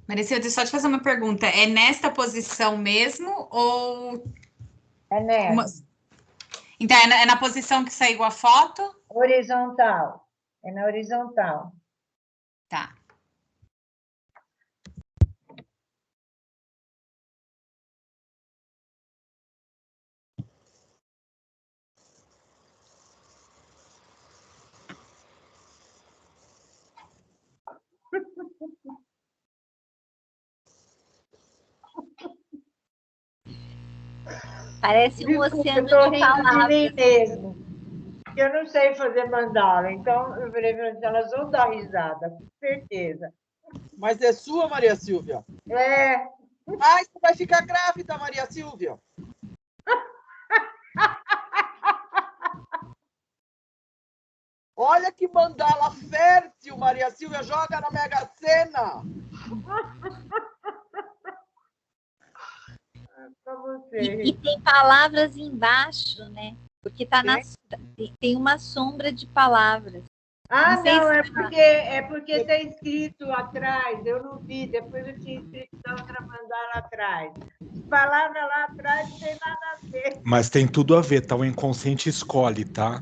Maricel, deixa eu só te fazer uma pergunta. É nesta posição mesmo ou... É nessa. Então, é na posição que saiu a foto? Horizontal. É na horizontal. Tá. Parece um Desculpa, oceano eu tô de rindo de palavras. mim mesmo. Eu não sei fazer mandala, então eu falei, elas vão dar risada, com certeza. Mas é sua, Maria Silvia? É. Ai, você vai ficar grávida, Maria Silvia. Olha que mandala fértil, Maria Silvia, joga na Mega Sena. Pra você. E tem palavras embaixo, né? Porque tá tem uma sombra de palavras. Ah, não, Se é porque está escrito atrás, eu não vi, depois eu tinha escrito da outra mandala atrás. Palavra lá atrás não tem nada a ver. Mas tem tudo a ver, tá? O inconsciente escolhe, tá?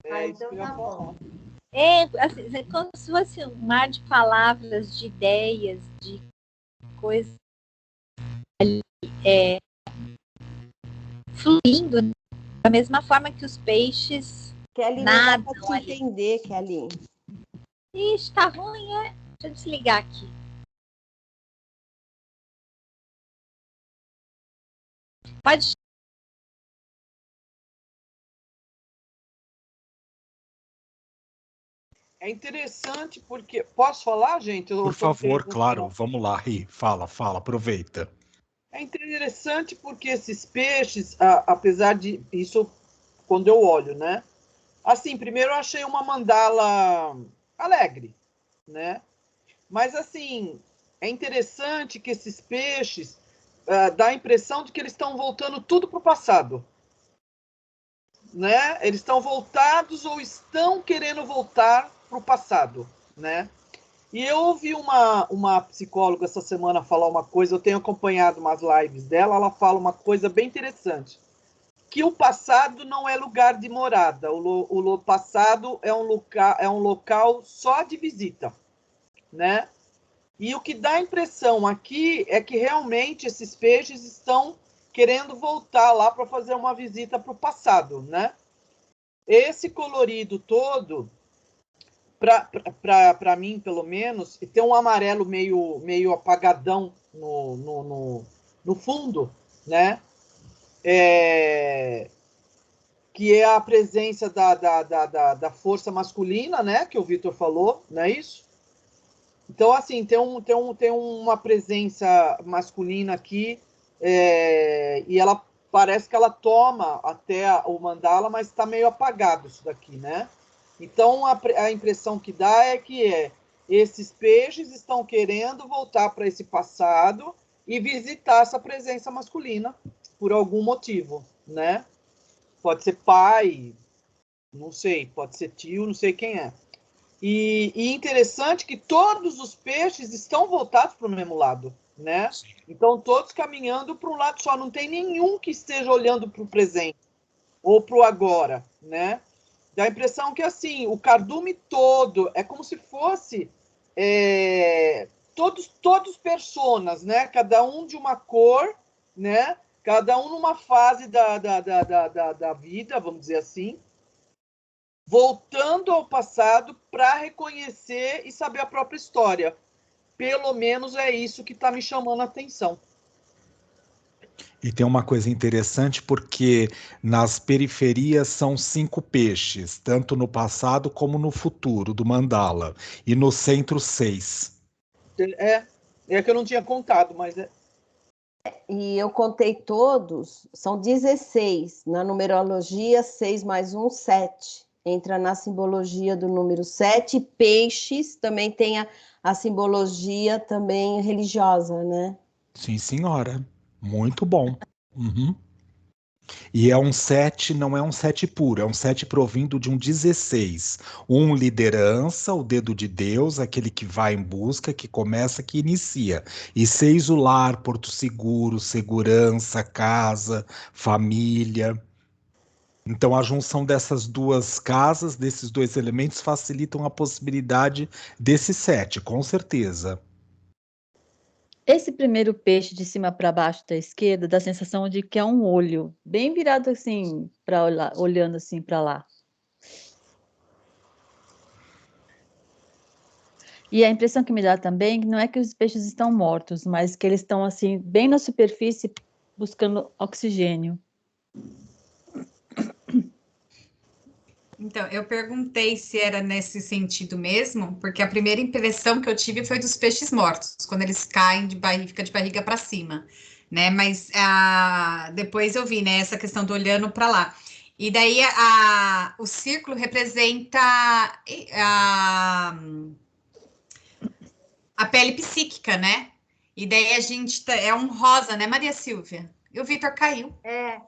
Então tá bom. assim, é como se fosse um mar de palavras, de ideias, de coisas fluindo, né? Da mesma forma que os peixes Kelly, nadam não dá pra te entender, Kelly. Ixi, tá ruim, é? Deixa eu desligar aqui. Pode. É interessante porque... Posso falar, gente? Por favor, claro. Vamos lá, Ri. Fala, aproveita. É interessante porque esses peixes, apesar de... Isso quando eu olho, né? Assim, primeiro eu achei uma mandala alegre, né? Mas, assim, é interessante que esses peixes dá a impressão de que eles estão voltando tudo para o passado, né? Eles estão voltados ou estão querendo voltar para o passado, né? E eu ouvi uma psicóloga essa semana falar uma coisa, eu tenho acompanhado umas lives dela, ela fala uma coisa bem interessante, que o passado não é lugar de morada, o passado é um local só de visita, né? E o que dá a impressão aqui é que realmente esses peixes estão querendo voltar lá para fazer uma visita para o passado, né? Esse colorido todo, para mim, pelo menos, e tem um amarelo meio apagadão no fundo, né? Que é a presença da força masculina, né? Que o Vitor falou, não é isso? Então, assim, tem uma presença masculina aqui, e ela parece que ela toma até o mandala, mas está meio apagado isso daqui, né? Então, a impressão que dá é que esses peixes estão querendo voltar para esse passado e visitar essa presença masculina por algum motivo, né? Pode ser pai, não sei, pode ser tio, não sei quem é. E interessante que todos os peixes estão voltados para o mesmo lado, né? Então, todos caminhando para um lado só. Não tem nenhum que esteja olhando para o presente ou para o agora, né? Dá a impressão que, assim, o cardume todo é como se fosse todos personas, né? Cada um de uma cor, né? Cada um numa fase da vida, vamos dizer assim, voltando ao passado para reconhecer e saber a própria história. Pelo menos é isso que está me chamando a atenção. E tem uma coisa interessante porque nas periferias são 5 peixes, tanto no passado como no futuro do mandala, e no centro 6. É que eu não tinha contado, mas E eu contei todos, são 16. Na numerologia, 6 mais 1, 7. Entra na simbologia do número 7. Peixes também tem a simbologia também religiosa, né? Sim, senhora. Muito bom. Uhum. E é um 7, não é um 7 puro, é um 7 provindo de um 16. Um, liderança, o dedo de Deus, aquele que vai em busca, que começa, que inicia. E 6, o lar, porto seguro, segurança, casa, família. Então, a junção dessas duas casas, desses dois elementos, facilitam a possibilidade desse 7, com certeza. Esse primeiro peixe de cima para baixo da esquerda dá a sensação de que é um olho, bem virado assim, olhando assim para lá. E a impressão que me dá também não é que os peixes estão mortos, mas que eles estão assim, bem na superfície, buscando oxigênio. Então, eu perguntei se era nesse sentido mesmo, porque a primeira impressão que eu tive foi dos peixes mortos, quando eles caem de barriga, fica de barriga para cima, né? Mas depois eu vi, né, essa questão do olhando para lá. E daí o círculo representa a pele psíquica, né? E daí a gente é um rosa, né, Maria Silvia? E o Vitor caiu. É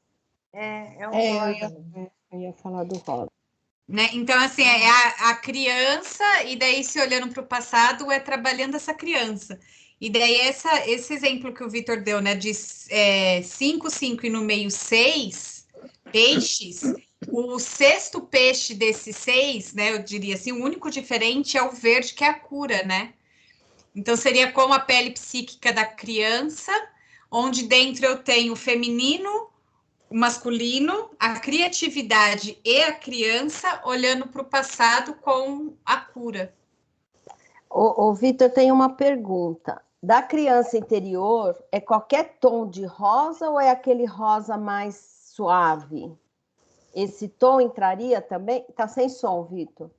um rosa. Eu ia falar do rosa. Né? Então, assim, é a criança, e daí se olhando para o passado, é trabalhando essa criança. E daí esse exemplo que o Vitor deu, né, de 5, 5 e no meio 6 peixes, o sexto peixe desses 6, né, eu diria assim, o único diferente é o verde, que é a cura, né? Então, seria como a pele psíquica da criança, onde dentro eu tenho o feminino, o masculino, a criatividade e a criança olhando para o passado com a cura. Ô, Vitor, tem uma pergunta. Da criança interior, é qualquer tom de rosa ou é aquele rosa mais suave? Esse tom entraria também? Tá sem som, Vitor.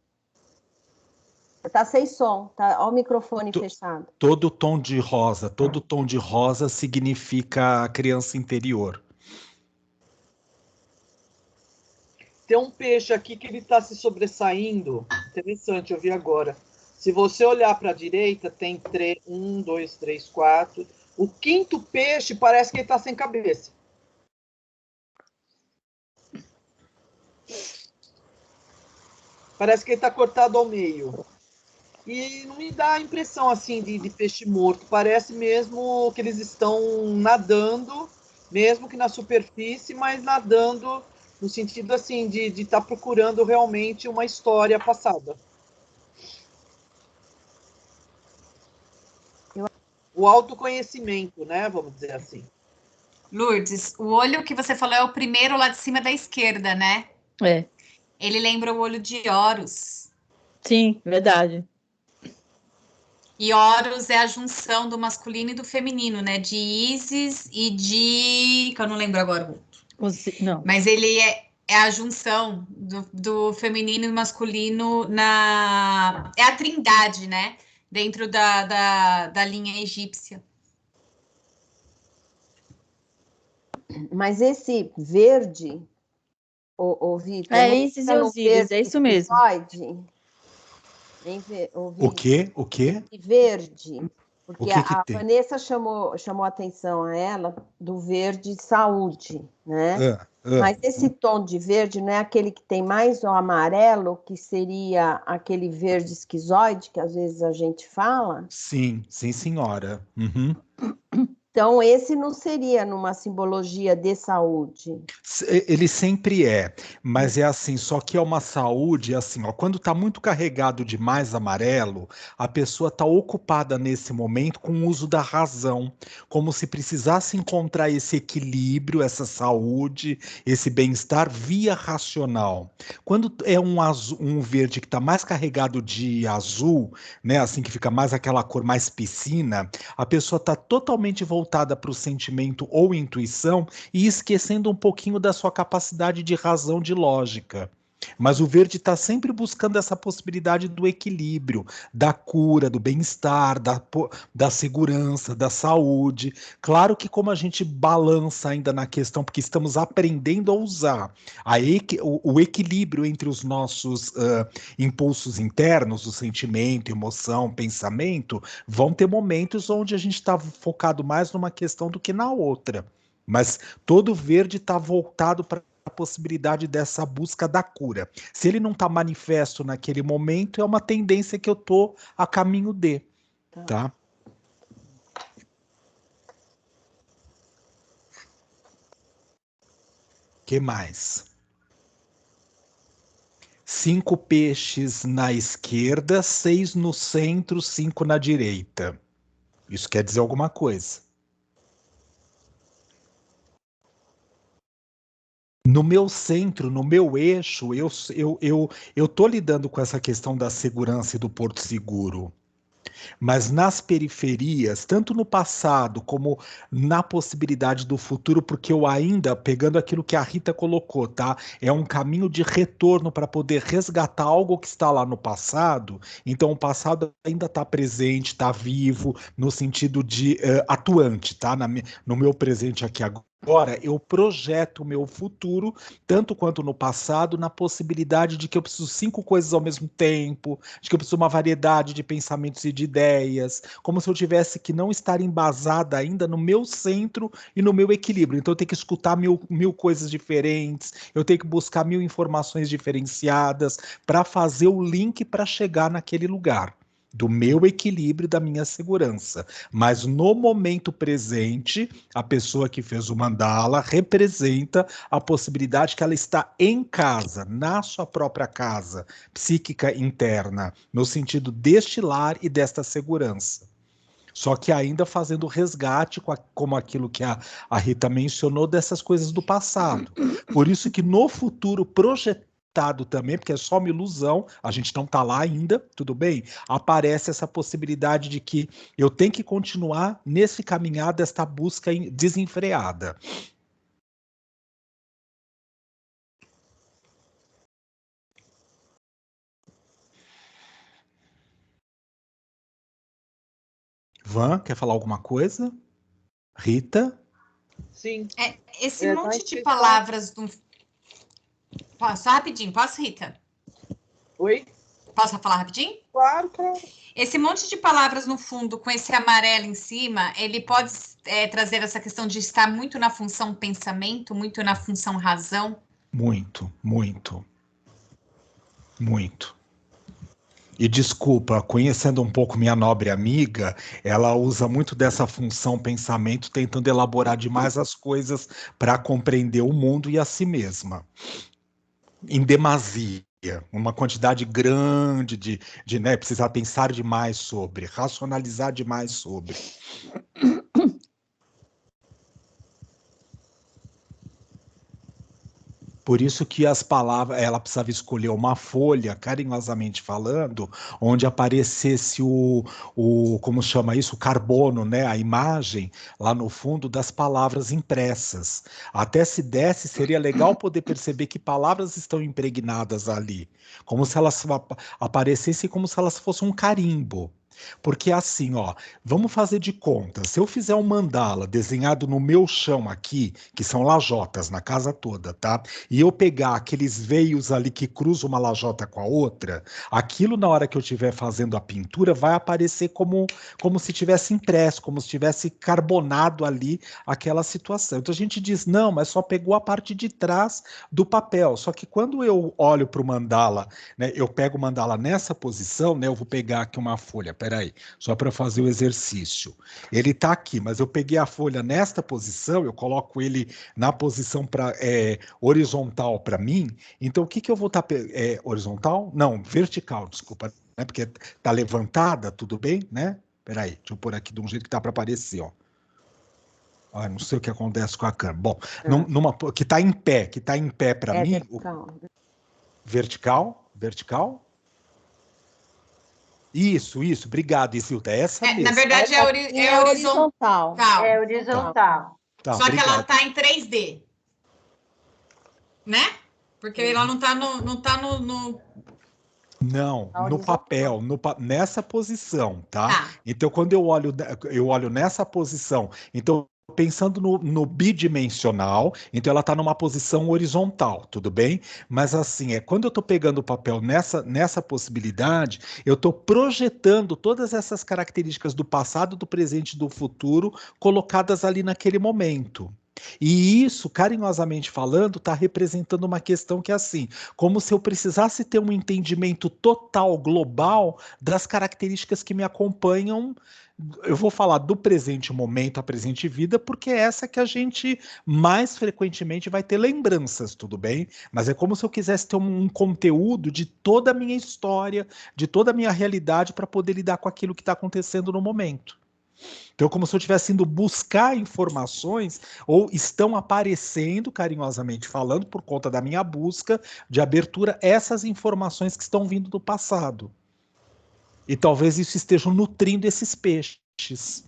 Tá sem som, tá? Olha o microfone fechado. Todo tom de rosa significa a criança interior. Tem um peixe aqui que ele está se sobressaindo. Interessante, eu vi agora. Se você olhar para a direita, tem 1, 2, 3, 4. O quinto peixe parece que ele está sem cabeça. Parece que ele está cortado ao meio. E não me dá a impressão assim de peixe morto. Parece mesmo que eles estão nadando, mesmo que na superfície, mas nadando no sentido assim de estar procurando realmente uma história passada. O autoconhecimento, né? Vamos dizer assim. Lourdes, o olho que você falou é o primeiro lá de cima da esquerda, né? É. Ele lembra o olho de Horus. Sim, verdade. E Horus é a junção do masculino e do feminino, né? De Ísis e de... que eu não lembro agora o outro. Não. Mas ele é a junção do feminino e masculino é a trindade, né? Dentro da linha egípcia. Mas esse verde, o Vitor... É Ísis e Osíris, é isso mesmo. O quê? O quê? Verde. Porque a tem? Vanessa chamou a atenção a ela do verde saúde, né? Mas esse tom de verde não é aquele que tem mais o amarelo, que seria aquele verde esquizoide, que às vezes a gente fala? Sim, sim, senhora. Uhum. Então, esse não seria numa simbologia de saúde? Ele sempre é, mas é assim, só que é uma saúde, assim, ó, quando está muito carregado de mais amarelo, a pessoa está ocupada nesse momento com o uso da razão, como se precisasse encontrar esse equilíbrio, essa saúde, esse bem-estar via racional. Quando é um verde que está mais carregado de azul, né, assim que fica mais aquela cor mais piscina, a pessoa está totalmente voltada para o sentimento ou intuição e esquecendo um pouquinho da sua capacidade de razão, de lógica. Mas o verde está sempre buscando essa possibilidade do equilíbrio, da cura, do bem-estar, da segurança, da saúde. Claro que como a gente balança ainda na questão, porque estamos aprendendo a usar o equilíbrio entre os nossos impulsos internos, o sentimento, emoção, pensamento, vão ter momentos onde a gente está focado mais numa questão do que na outra. Mas todo verde está voltado para a possibilidade dessa busca da cura. Se ele não está manifesto naquele momento, é uma tendência que eu estou a caminho de, tá? Que mais? 5 peixes na esquerda, 6 no centro, 5 na direita. Isso quer dizer alguma coisa. No meu centro, no meu eixo, eu tô lidando com essa questão da segurança e do porto seguro. Mas nas periferias, tanto no passado como na possibilidade do futuro, porque eu ainda, pegando aquilo que a Rita colocou, tá? É um caminho de retorno para poder resgatar algo que está lá no passado. Então, o passado ainda está presente, está vivo, no sentido de atuante, tá? No meu presente aqui agora. Agora, eu projeto o meu futuro, tanto quanto no passado, na possibilidade de que eu preciso 5 coisas ao mesmo tempo, de que eu preciso uma variedade de pensamentos e de ideias, como se eu tivesse que não estar embasada ainda no meu centro e no meu equilíbrio. Então, eu tenho que escutar mil coisas diferentes, eu tenho que buscar 1000 informações diferenciadas para fazer o link para chegar naquele lugar do meu equilíbrio, da minha segurança. Mas no momento presente, a pessoa que fez o mandala representa a possibilidade que ela está em casa, na sua própria casa psíquica interna, no sentido deste lar e desta segurança. Só que ainda fazendo resgate, como aquilo que a Rita mencionou, dessas coisas do passado. Por isso que no futuro projetado também, porque é só uma ilusão, a gente não está lá ainda, tudo bem? Aparece essa possibilidade de que eu tenho que continuar nesse caminhar desta busca desenfreada. Van, quer falar alguma coisa? Rita? Sim. Esse monte de palavras do... Só rapidinho, posso, Rita? Oi? Posso falar rapidinho? Claro, claro. Esse monte de palavras no fundo, com esse amarelo em cima, ele pode trazer essa questão de estar muito na função pensamento, muito na função razão? Muito, muito. Muito. E desculpa, conhecendo um pouco minha nobre amiga, ela usa muito dessa função pensamento, tentando elaborar demais as coisas para compreender o mundo e a si mesma. Em demasia, uma quantidade grande de né, precisar pensar demais sobre, racionalizar demais sobre. Por isso que as palavras, ela precisava escolher uma folha, carinhosamente falando, onde aparecesse como chama isso, o carbono, né, a imagem lá no fundo das palavras impressas. Até se desse, seria legal poder perceber que palavras estão impregnadas ali, como se elas aparecessem como se elas fossem um carimbo. Porque assim, ó, vamos fazer de conta, se eu fizer um mandala desenhado no meu chão aqui, que são lajotas na casa toda, tá? E eu pegar aqueles veios ali que cruzam uma lajota com a outra, aquilo na hora que eu estiver fazendo a pintura vai aparecer como se tivesse impresso, como se tivesse carbonado ali aquela situação. Então a gente diz, não, mas só pegou a parte de trás do papel. Só que quando eu olho para o mandala, né, eu pego o mandala nessa posição, né, eu vou pegar aqui uma folha, peraí, só para fazer o exercício. Ele está aqui, mas eu peguei a folha nesta posição, eu coloco ele na posição horizontal para mim, então o que eu vou estar... horizontal? Não, vertical, desculpa, né, porque está levantada, tudo bem, né? Peraí, deixa eu pôr aqui de um jeito que dá para aparecer, ó. Ah, não sei o que acontece com a câmera. Bom, que está em pé para mim... Vertical? Isso, obrigado, Isilda, é essa mesmo. Na verdade, é horizontal. É horizontal. Tá, só obrigado. Que ela está em 3D. Né? Porque ela não está no... Não, no papel, nessa posição, tá? Então, quando eu olho nessa posição, então, pensando no bidimensional, então ela está numa posição horizontal, tudo bem? Mas assim, quando eu estou pegando o papel nessa possibilidade, eu estou projetando todas essas características do passado, do presente e do futuro colocadas ali naquele momento. E isso, carinhosamente falando, está representando uma questão que é assim, como se eu precisasse ter um entendimento total, global, das características que me acompanham. Eu vou falar do presente momento, a presente vida, porque é essa que a gente mais frequentemente vai ter lembranças, tudo bem? Mas é como se eu quisesse ter um conteúdo de toda a minha história, de toda a minha realidade, para poder lidar com aquilo que está acontecendo no momento. Então, como se eu estivesse indo buscar informações, ou estão aparecendo, carinhosamente falando, por conta da minha busca de abertura, essas informações que estão vindo do passado. E talvez isso esteja nutrindo esses peixes.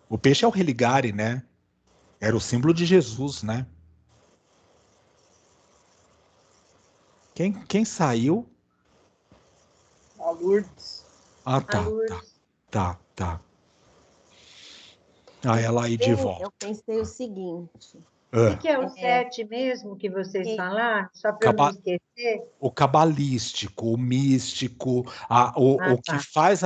O peixe é o religare, né? Era o símbolo de Jesus, né? Quem saiu? A Lourdes. Ah, A tá. Lourdes. Ah, ela aí de volta. Eu pensei o seguinte. O que é o 7 mesmo que vocês falaram? Só para eu não esquecer. O cabalístico, o místico, o que Tá. faz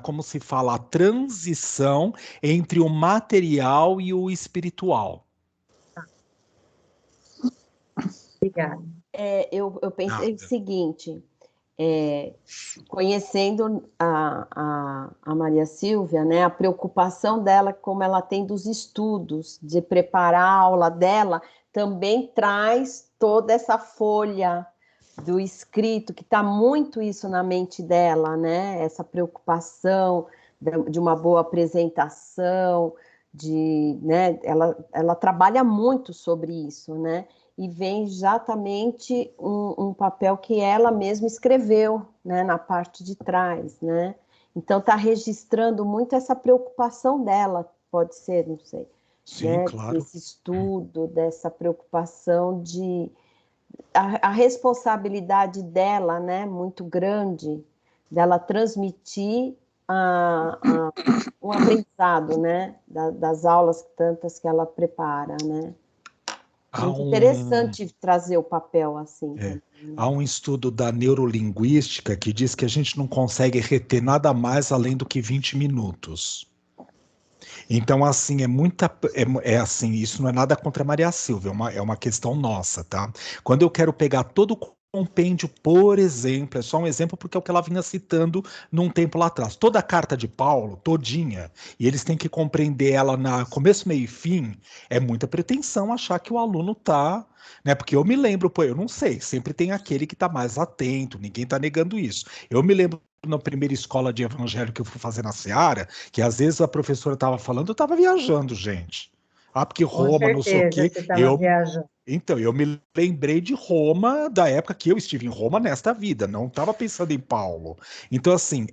como se fala, a transição entre o material e o espiritual. Obrigada. Eu pensei Nada. o seguinte, conhecendo a Maria Silvia, né, a preocupação dela, como ela tem dos estudos, de preparar a aula dela, também traz toda essa folha do escrito, que está muito isso na mente dela, né, essa preocupação de uma boa apresentação, né, ela trabalha muito sobre isso, né, e vem exatamente um papel que ela mesma escreveu, né, na parte de trás, né? Então está registrando muito essa preocupação dela, pode ser, não sei, Sim, né? claro. Desse estudo, dessa preocupação a responsabilidade dela, né, muito grande, dela transmitir um aprendizado, né, das aulas tantas que ela prepara, né? Muito interessante trazer o papel assim. Também, né? Há um estudo da neurolinguística que diz que a gente não consegue reter nada mais além do que 20 minutos. Então, assim, assim, isso não é nada contra a Maria Silvia, é uma questão nossa, tá? Quando eu quero pegar todo o compêndio, por exemplo, é só um exemplo porque é o que ela vinha citando num tempo lá atrás. Toda a carta de Paulo, todinha, e eles têm que compreender ela na começo, meio e fim, é muita pretensão achar que o aluno tá, né? Porque eu me lembro, pô, eu não sei, sempre tem aquele que tá mais atento, ninguém tá negando isso. Eu me lembro na primeira escola de evangelho que eu fui fazer na Seara, que às vezes a professora estava falando, eu estava viajando, gente. Ah, porque Com Roma, não sei o certeza, quê. você estava viajando. Então, eu me lembrei de Roma, da época que eu estive em Roma nesta vida, não estava pensando em Paulo. Então, assim,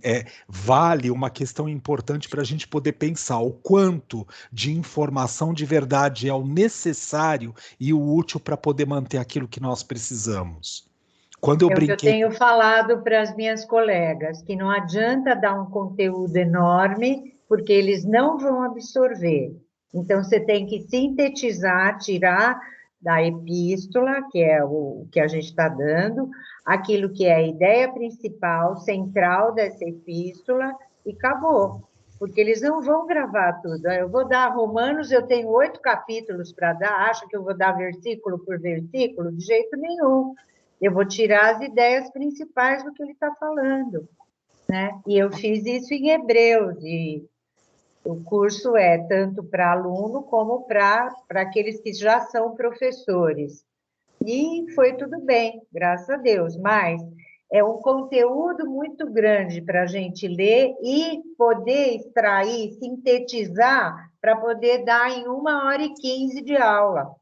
vale uma questão importante para a gente poder pensar o quanto de informação de verdade é o necessário e o útil para poder manter aquilo que nós precisamos. Quando eu É o que eu brinquei. tenho falado para as minhas colegas, que não adianta dar um conteúdo enorme, porque eles não vão absorver. Então, você tem que sintetizar, tirar da epístola, que é o que a gente está dando, aquilo que é a ideia principal, central dessa epístola, e acabou. Porque eles não vão gravar tudo. Eu vou dar Romanos, eu tenho 8 capítulos para dar, acha que eu vou dar versículo por versículo? De jeito nenhum. Eu vou tirar as ideias principais do que ele está falando, né? E eu fiz isso em Hebreus, e o curso é tanto para aluno como para aqueles que já são professores. E foi tudo bem, graças a Deus, mas é um conteúdo muito grande para a gente ler e poder extrair, sintetizar, para poder dar em 1h15 de aula.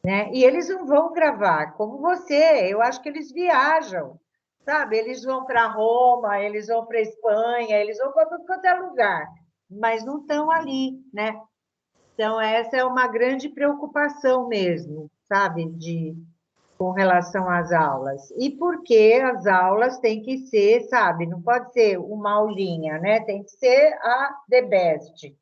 Né? E eles não vão gravar, como você, eu acho que eles viajam, sabe? Eles vão para Roma, eles vão para Espanha, eles vão para todo quanto é lugar, mas não estão ali, né? Então, essa é uma grande preocupação mesmo, sabe? Com relação às aulas. E porque as aulas têm que ser, sabe? Não pode ser uma aulinha, né? Tem que ser a the best.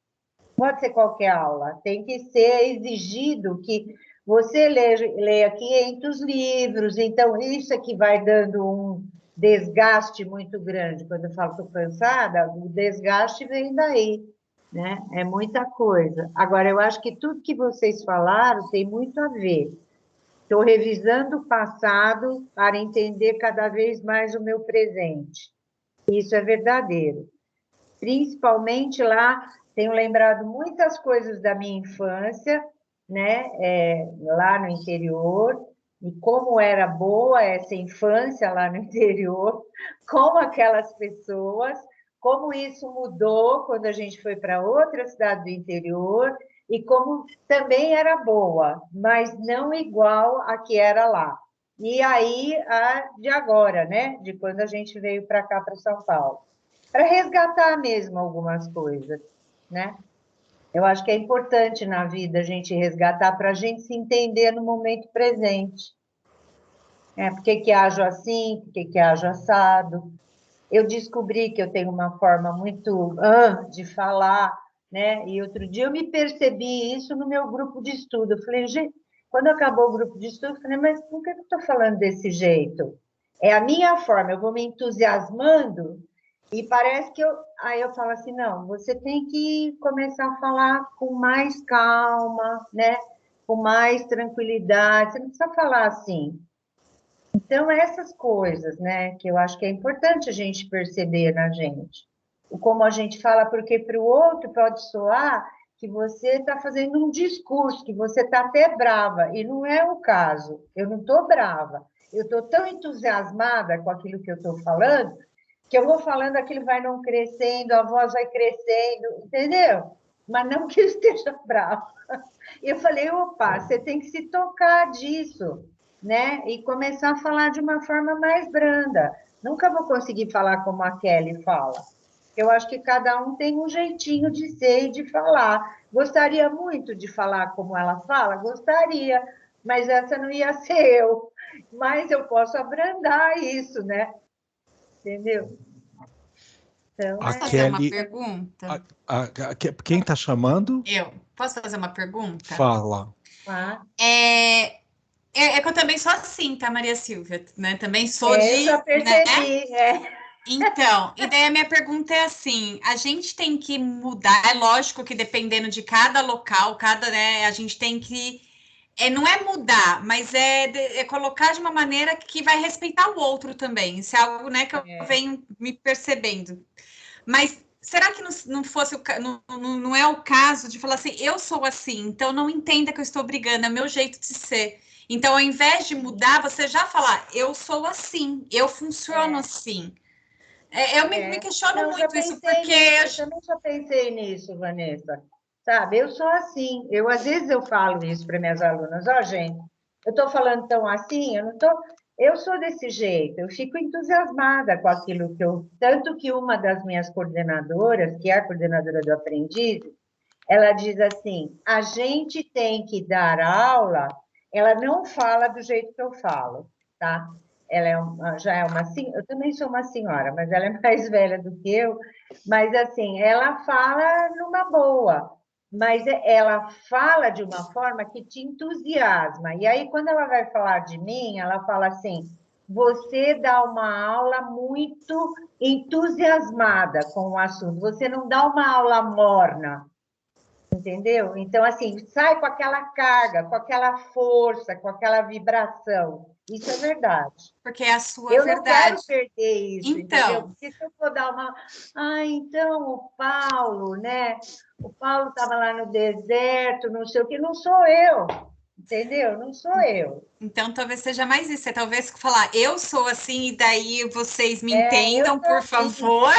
Pode ser qualquer aula, tem que ser exigido que você leia 500 livros, então isso é que vai dando um desgaste muito grande. Quando eu falo estou cansada, o desgaste vem daí, né? É muita coisa. Agora, eu acho que tudo que vocês falaram tem muito a ver. Estou revisando o passado para entender cada vez mais o meu presente. Isso é verdadeiro. Principalmente lá, tenho lembrado muitas coisas da minha infância, né? Lá no interior, e como era boa essa infância lá no interior, com aquelas pessoas, como isso mudou quando a gente foi para outra cidade do interior, e como também era boa, mas não igual a que era lá. E aí, a de agora, né? De quando a gente veio para cá, para São Paulo. Para resgatar mesmo algumas coisas, né? Eu acho que é importante na vida a gente resgatar para a gente se entender no momento presente. Por que que ajo assim? Por que que ajo assado? Eu descobri que eu tenho uma forma muito de falar, né? E outro dia eu me percebi isso no meu grupo de estudo. Eu falei, gente, quando acabou o grupo de estudo, eu falei, mas por que eu estou falando desse jeito? É a minha forma, eu vou me entusiasmando e parece que aí eu falo assim, não, você tem que começar a falar com mais calma, né? Com mais tranquilidade, você não precisa falar assim. Então, essas coisas, né, que eu acho que é importante a gente perceber na gente. O como a gente fala, porque para o outro pode soar que você está fazendo um discurso, que você está até brava, e não é o caso. Eu não estou brava. Eu estou tão entusiasmada com aquilo que eu estou falando, que eu vou falando, aquilo vai não crescendo, a voz vai crescendo, entendeu? Mas não que eu esteja brava. E eu falei, opa, você tem que se tocar disso, né? E começar a falar de uma forma mais branda. Nunca vou conseguir falar como a Kelly fala. Eu acho que cada um tem um jeitinho de ser e de falar. Gostaria muito de falar como ela fala? Gostaria, mas essa não ia ser eu. Mas eu posso abrandar isso, né? Entendeu? Então, A Posso fazer uma Kelly. pergunta? Quem está chamando? Eu. Posso fazer uma pergunta? Fala. É que eu também sou assim, tá, Maria Silvia? Né? Também sou eu de. já Né? percebi, Então, e daí a minha pergunta é assim: a gente tem que mudar, é lógico que dependendo de cada local, né, a gente tem que. Não é mudar, mas é colocar de uma maneira que vai respeitar o outro também. Isso é algo, né, que eu venho me percebendo. Mas será que não fosse não é o caso de falar assim, eu sou assim, então não entenda que eu estou brigando, é meu jeito de ser. Então, ao invés de mudar, você já falar, eu sou assim, eu funciono assim. Eu me questiono Não, já muito isso, pensei porque nisso, eu também já pensei nisso, Vanessa. Sabe, eu sou assim. Às vezes eu falo isso para minhas alunas, gente, eu estou falando tão assim, eu não estou. Eu sou desse jeito, eu fico entusiasmada com aquilo que eu. Tanto que uma das minhas coordenadoras, que é a coordenadora do aprendiz, ela diz assim: a gente tem que dar aula, ela não fala do jeito que eu falo, tá? Ela já é uma senhora, eu também sou uma senhora, mas ela é mais velha do que eu, mas assim, ela fala numa boa, mas ela fala de uma forma que te entusiasma. E aí, quando ela vai falar de mim, ela fala assim: você dá uma aula muito entusiasmada com o assunto, você não dá uma aula morna. Entendeu? Então, assim, sai com aquela carga, com aquela força, com aquela vibração. Isso é verdade. porque é a sua Eu não verdade. quero perder isso, entendeu? Então, Porque se eu for dar uma... então, o Paulo, né? O Paulo estava lá no deserto, não sei o que, não sou eu, entendeu? Não sou eu. então talvez seja mais isso, é talvez falar, eu sou assim, e daí vocês me Eu entendam, sou por assim. favor.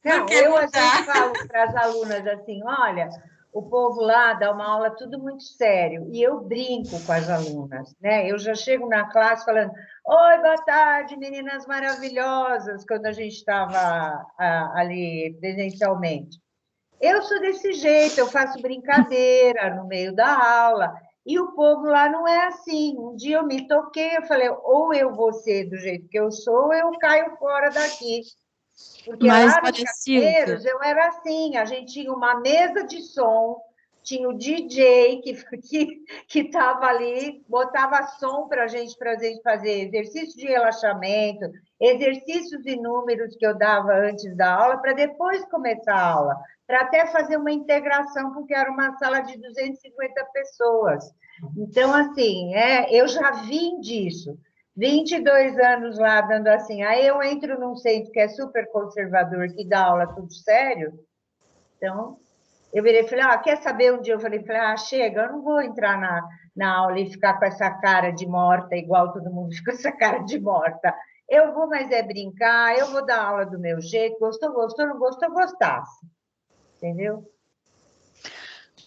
Não, Do que eu às mudar. vezes falo para as alunas assim, olha, o povo lá dá uma aula tudo muito sério, e eu brinco com as alunas, né? Eu já chego na classe falando, oi, boa tarde, meninas maravilhosas, quando a gente estava ali presencialmente. Eu sou desse jeito, eu faço brincadeira no meio da aula, e o povo lá não é assim. Um dia eu me toquei, eu falei, ou eu vou ser do jeito que eu sou, ou eu caio fora daqui. Porque Mas, lá nos Maria Silvia, Carneiros eu era assim, a gente tinha uma mesa de som, tinha o DJ que estava ali, botava som para a gente fazer exercício de relaxamento, exercícios inúmeros que eu dava antes da aula, para depois começar a aula, para até fazer uma integração, porque era uma sala de 250 pessoas. Então, assim, eu já vim disso. 22 anos lá dando assim. Aí eu entro num centro que é super conservador, que dá aula tudo sério. Então, eu virei e falei, quer saber um dia? Eu falei, chega, eu não vou entrar na aula e ficar com essa cara de morta, igual todo mundo fica com essa cara de morta. Eu vou, mas brincar, eu vou dar aula do meu jeito, gostou, não gostou, gostasse. Entendeu?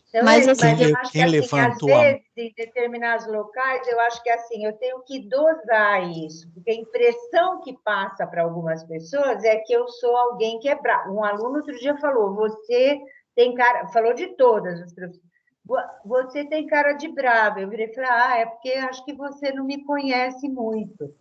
Então, mas eu acho que, quem assim, levantou às vezes, em determinados locais, eu acho que, assim, eu tenho que dosar isso, porque a impressão que passa para algumas pessoas é que eu sou alguém que é bravo. Um aluno outro dia falou, você tem cara... Falou de todas as pessoas. Você tem cara de brava. Eu virei e falei, é porque acho que você não me conhece muito.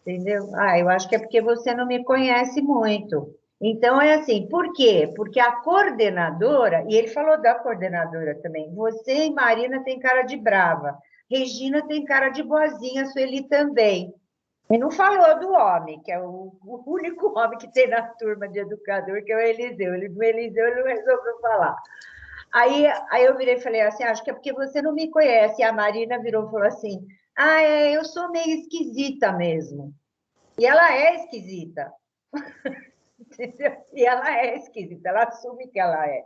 Entendeu? Eu acho que é porque você não me conhece muito. Então, é assim, por quê? Porque a coordenadora, e ele falou da coordenadora também, você e Marina tem cara de brava, Regina tem cara de boazinha, Sueli também. E não falou do homem, que é o único homem que tem na turma de educador, que é o Eliseu. O Eliseu ele não resolveu falar. Aí eu virei e falei assim, acho que é porque você não me conhece. E a Marina virou e falou assim, eu sou meio esquisita mesmo. E ela é esquisita. Entendeu? E ela é esquisita, ela assume que ela é.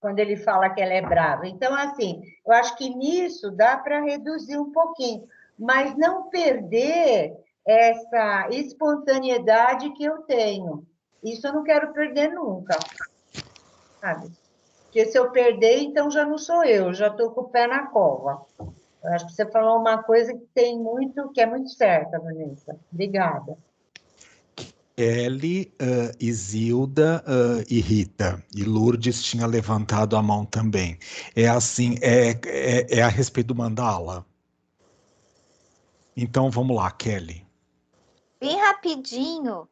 Quando ele fala que ela é brava. Então, assim, eu acho que nisso dá para reduzir um pouquinho, mas não perder essa espontaneidade que eu tenho. Isso eu não quero perder nunca, sabe? Porque se eu perder, então já não sou eu, já estou com o pé na cova. Eu acho que você falou uma coisa que é muito certa, Vanessa. Obrigada. Kelly, Isilda e Rita. E Lourdes tinha levantado a mão também. É assim, é a respeito do mandala. Então vamos lá, Kelly. Bem rapidinho,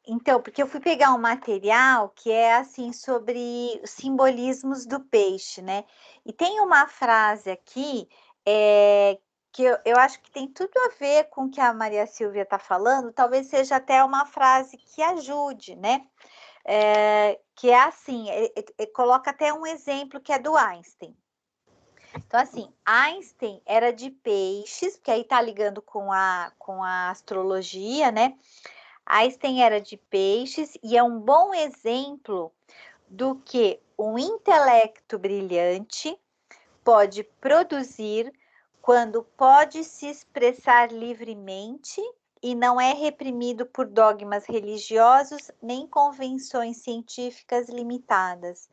então, porque eu fui pegar um material que é assim sobre os simbolismos do peixe, né? E tem uma frase aqui que eu acho que tem tudo a ver com o que a Maria Silvia está falando, talvez seja até uma frase que ajude, né? Que é assim, coloca até um exemplo que é do Einstein. Então, assim, Einstein era de peixes, porque aí está ligando com a astrologia, né? Einstein era de peixes e é um bom exemplo do que um intelecto brilhante pode produzir quando pode se expressar livremente e não é reprimido por dogmas religiosos nem convenções científicas limitadas.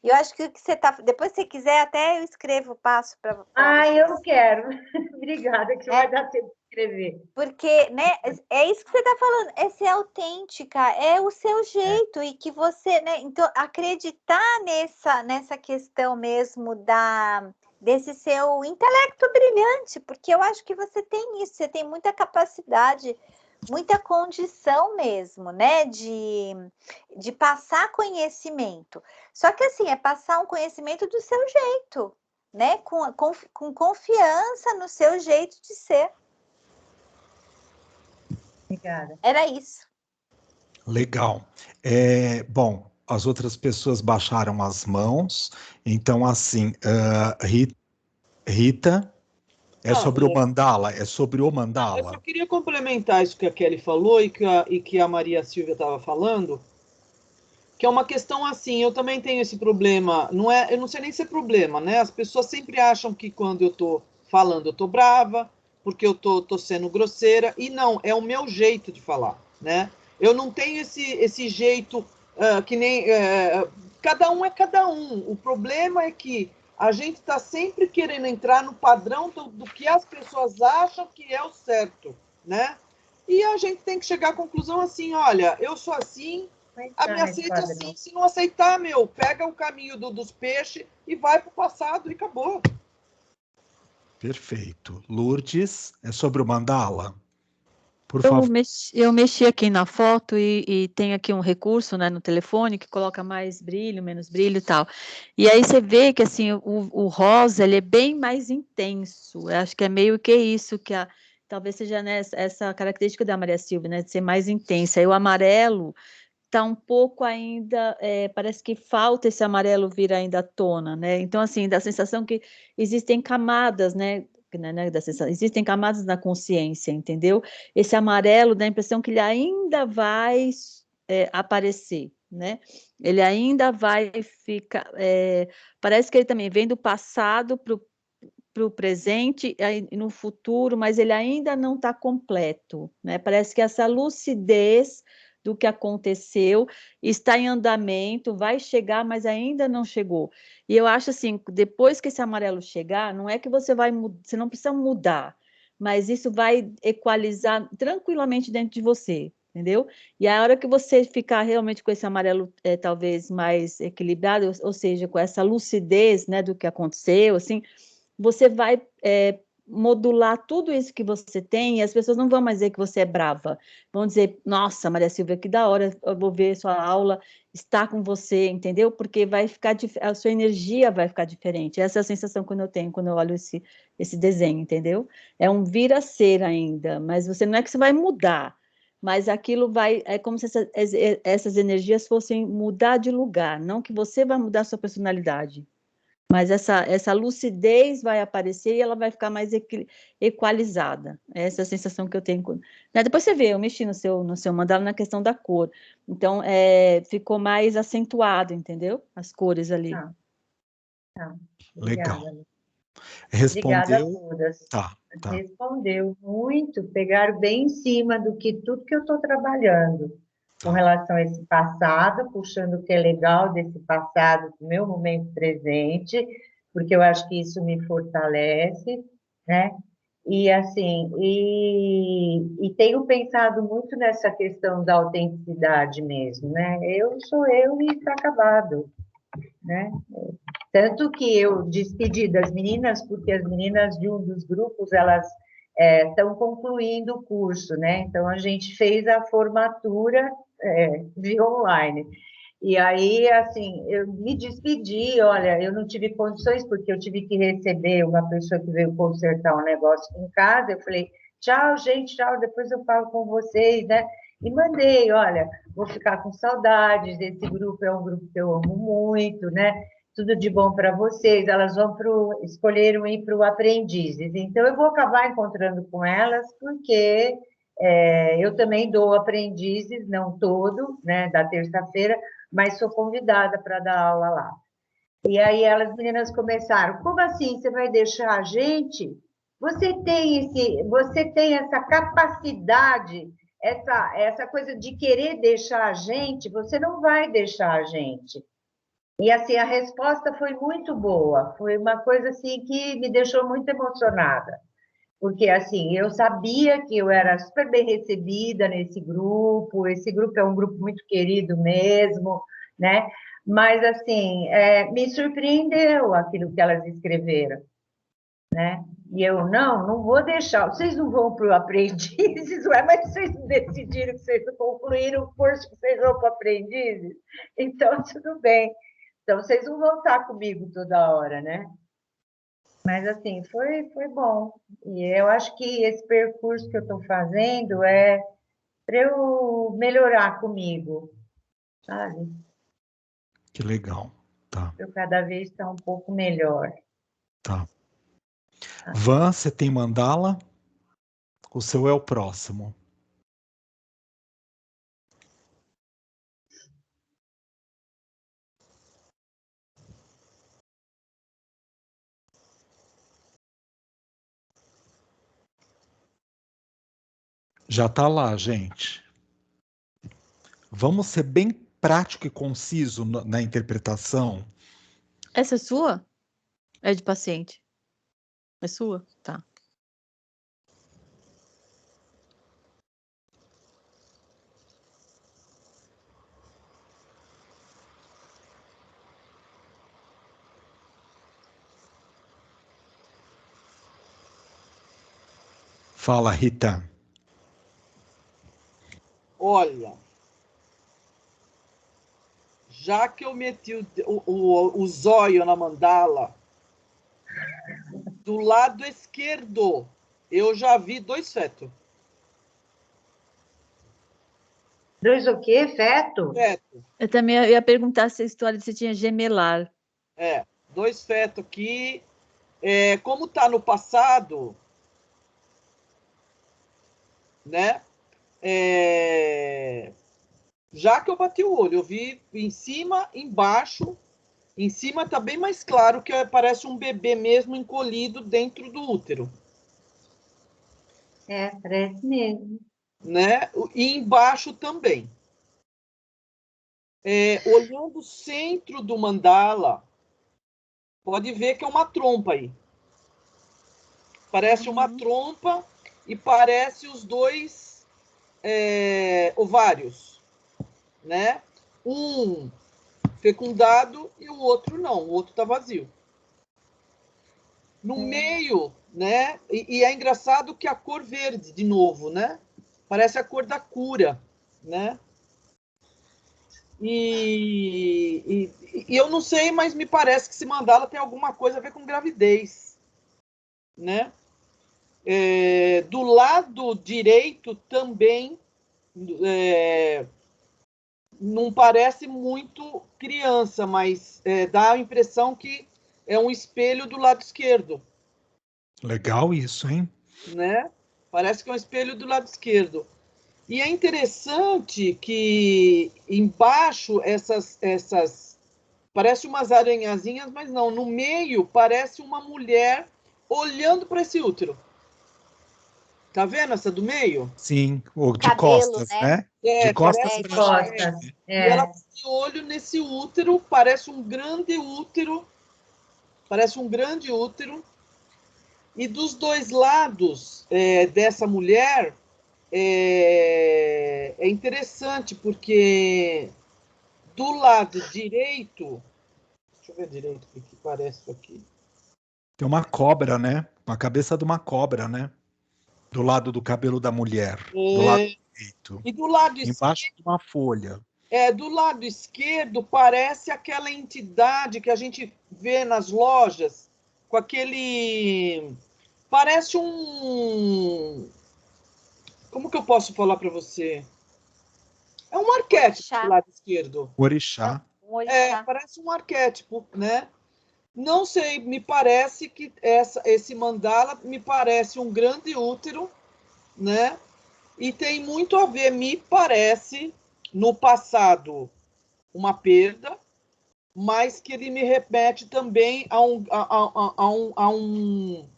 E eu acho que o que você está... Depois, se você quiser, até eu escrevo, passo para vocês. Eu quero. Obrigada, que vai dar tempo de escrever. Porque, né, é isso que você está falando, é ser autêntica, é o seu jeito, e que você, né, então, acreditar nessa questão mesmo desse seu intelecto brilhante, porque eu acho que você tem isso, você tem muita capacidade, muita condição mesmo, né, de passar conhecimento. Só que, assim, é passar um conhecimento do seu jeito, né, com confiança no seu jeito de ser. Obrigada. Era isso. Legal. Bom, as outras pessoas baixaram as mãos, então assim, Rita, sobre o mandala? É sobre o mandala? Eu só queria complementar isso que a Kelly falou e que a Maria Silvia estava falando, que é uma questão assim, eu também tenho esse problema, eu não sei nem se é problema, né? As pessoas sempre acham que quando eu tô falando eu tô brava, porque eu tô sendo grosseira, e não, é o meu jeito de falar, né? Eu não tenho esse jeito que nem... cada um é cada um. O problema é que a gente está sempre querendo entrar no padrão do que as pessoas acham que é o certo, né? E a gente tem que chegar à conclusão assim, olha, eu sou assim, me aceita assim, se não aceitar, pega o caminho dos peixes e vai para o passado e acabou. Perfeito. Lourdes, é sobre o mandala? Por favor. Eu mexi aqui na foto e tem aqui um recurso, né, no telefone que coloca mais brilho, menos brilho e tal. E aí você vê que assim o rosa ele é bem mais intenso. Eu acho que é meio que isso que talvez seja, né, essa característica da Maria Silvia, né, de ser mais intensa. E o amarelo está um pouco ainda, parece que falta esse amarelo vir ainda à tona, né? Então, assim, dá a sensação que existem camadas, né, existem camadas na consciência, entendeu? Esse amarelo dá a impressão que ele ainda vai aparecer, né? Ele ainda vai ficar, parece que ele também vem do passado para o presente e no futuro, mas ele ainda não está completo, né? Parece que essa lucidez do que aconteceu está em andamento, vai chegar, mas ainda não chegou. E eu acho assim, depois que esse amarelo chegar, não é que você você não precisa mudar, mas isso vai equalizar tranquilamente dentro de você, entendeu? E a hora que você ficar realmente com esse amarelo talvez mais equilibrado, ou seja, com essa lucidez, né, do que aconteceu, assim, você vai modular tudo isso que você tem e as pessoas não vão mais dizer que você é brava. Vão dizer, nossa, Maria Silvia, que da hora, eu vou ver sua aula, estar com você, entendeu? Porque vai ficar, a sua energia vai ficar diferente. Essa é a sensação que eu tenho quando eu olho esse desenho, entendeu? É um vir a ser ainda, mas você não é que você vai mudar, mas aquilo é como se essas energias fossem mudar de lugar, não que você vai mudar a sua personalidade. Mas essa lucidez vai aparecer e ela vai ficar mais equalizada. Essa é a sensação que eu tenho. Né? Depois você vê, eu mexi no seu mandala na questão da cor. Então, ficou mais acentuado, entendeu? As cores ali. Tá. Legal. Obrigada. Respondeu? Obrigada a todas. Tá. Respondeu muito, pegaram bem em cima do que tudo que eu estou trabalhando com relação a esse passado, puxando o que é legal desse passado, do meu momento presente, porque eu acho que isso me fortalece, né? E assim, e tenho pensado muito nessa questão da autenticidade mesmo, né? Eu sou eu e está acabado, né? Tanto que eu despedi das meninas, porque as meninas de um dos grupos, elas estão concluindo o curso, né? Então, a gente fez a formatura via online. E aí, assim, eu me despedi, olha, eu não tive condições, porque eu tive que receber uma pessoa que veio consertar um negócio em casa, eu falei, tchau, gente, tchau, depois eu falo com vocês, né? E mandei, olha, vou ficar com saudades desse grupo, é um grupo que eu amo muito, né? Tudo de bom para vocês, elas escolheram ir para o Aprendizes, então eu vou acabar encontrando com elas, porque eu também dou Aprendizes, não todo, né, da terça-feira, mas sou convidada para dar aula lá. E aí as meninas começaram, como assim, você vai deixar a gente? Você tem essa capacidade, essa coisa de querer deixar a gente, você não vai deixar a gente. E assim, a resposta foi muito boa, foi uma coisa assim que me deixou muito emocionada, porque assim, eu sabia que eu era super bem recebida nesse grupo, esse grupo é um grupo muito querido mesmo, né? Mas assim, me surpreendeu aquilo que elas escreveram, né? E eu, não vou deixar, vocês não vão para o Aprendizes, mas vocês decidiram que vocês concluíram o curso que vocês vão para o Aprendizes, então tudo bem. Então, vocês não vão estar comigo toda hora, né? Mas, assim, foi bom. E eu acho que esse percurso que eu estou fazendo é para eu melhorar comigo, sabe? Que legal. Tá. Eu cada vez estar um pouco melhor. Tá. Van, você tem mandala? O seu é o próximo. Já está lá, gente. Vamos ser bem prático e conciso na interpretação. Essa é sua? É de paciente? É sua? Tá. Fala, Rita. Olha, já que eu meti o zóio na mandala, do lado esquerdo, eu já vi 2 fetos. 2 o quê? Feto? Feto. Eu também ia perguntar se a história se tinha gemelar. 2 fetos aqui. Como está no passado, né? Já que eu bati o olho, eu vi em cima, embaixo. Em cima está bem mais claro, que parece um bebê mesmo encolhido dentro do útero. Parece mesmo. Né? E embaixo também. Olhando o centro do mandala, pode ver que é uma trompa aí. Parece uma trompa e parece os 2 ovários, né? Um fecundado e o outro não, o outro está vazio. No meio, né? E é engraçado que a cor verde, de novo, né? Parece a cor da cura, né? E eu não sei, mas me parece que esse mandala tem alguma coisa a ver com gravidez, né? Do lado direito também não parece muito criança, mas dá a impressão que é um espelho do lado esquerdo. Legal isso, hein? Né? Parece que é um espelho do lado esquerdo. E é interessante que embaixo parece umas aranhazinhas, mas não, no meio parece uma mulher olhando para esse útero. Tá vendo essa do meio? Sim, ou de Cabelo, costas, né? né? De costas parece pra costas. gente. E ela tem olho nesse útero, parece um grande útero. Parece um grande útero. E dos 2 lados dessa mulher, é interessante, porque do lado direito... Deixa eu ver direito o que parece isso aqui. Tem uma cobra, né? Uma cabeça de uma cobra, né? Do lado do cabelo da mulher. Do lado direito. E do lado Embaixo de uma folha. do lado esquerdo parece aquela entidade que a gente vê nas lojas, com aquele... Parece um... Como que eu posso falar para você? É um arquétipo do lado esquerdo. Orixá. Um orixá. Parece um arquétipo, né? Não sei, me parece que esse mandala me parece um grande útero, né? E tem muito a ver, me parece, no passado, uma perda, mas que ele me remete também a um...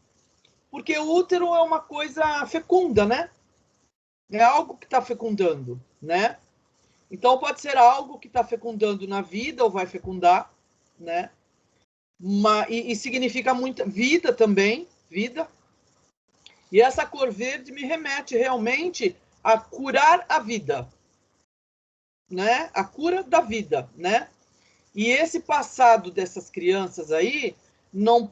Porque o útero é uma coisa fecunda, né? É algo que está fecundando, né? Então pode ser algo que está fecundando na vida ou vai fecundar, né? E significa muita vida também, vida. E essa cor verde me remete realmente a curar a vida, né? A cura da vida, né? E esse passado dessas crianças aí não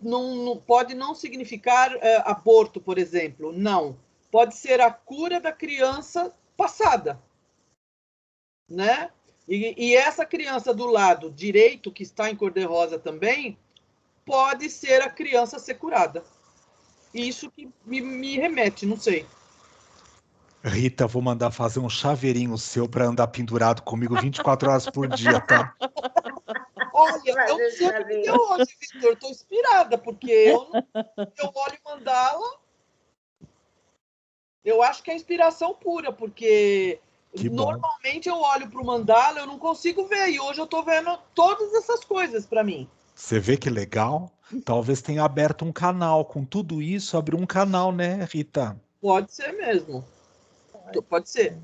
pode não significar aborto, por exemplo. Não. Pode ser a cura da criança passada, né? E essa criança do lado direito, que está em cor-de-rosa também, pode ser a criança ser curada. Isso que me remete, não sei. Rita, vou mandar fazer um chaveirinho seu para andar pendurado comigo 24 horas por dia, tá? Olha, eu não sei o que me deu hoje, Vitor. Estou inspirada, porque eu olho mandala, eu acho que é inspiração pura, porque normalmente eu olho para o mandala, eu não consigo ver, e hoje eu estou vendo todas essas coisas para mim. Você vê que legal? Talvez tenha aberto um canal. Com tudo isso, abriu um canal, né, Rita? Pode ser mesmo. Pode ser.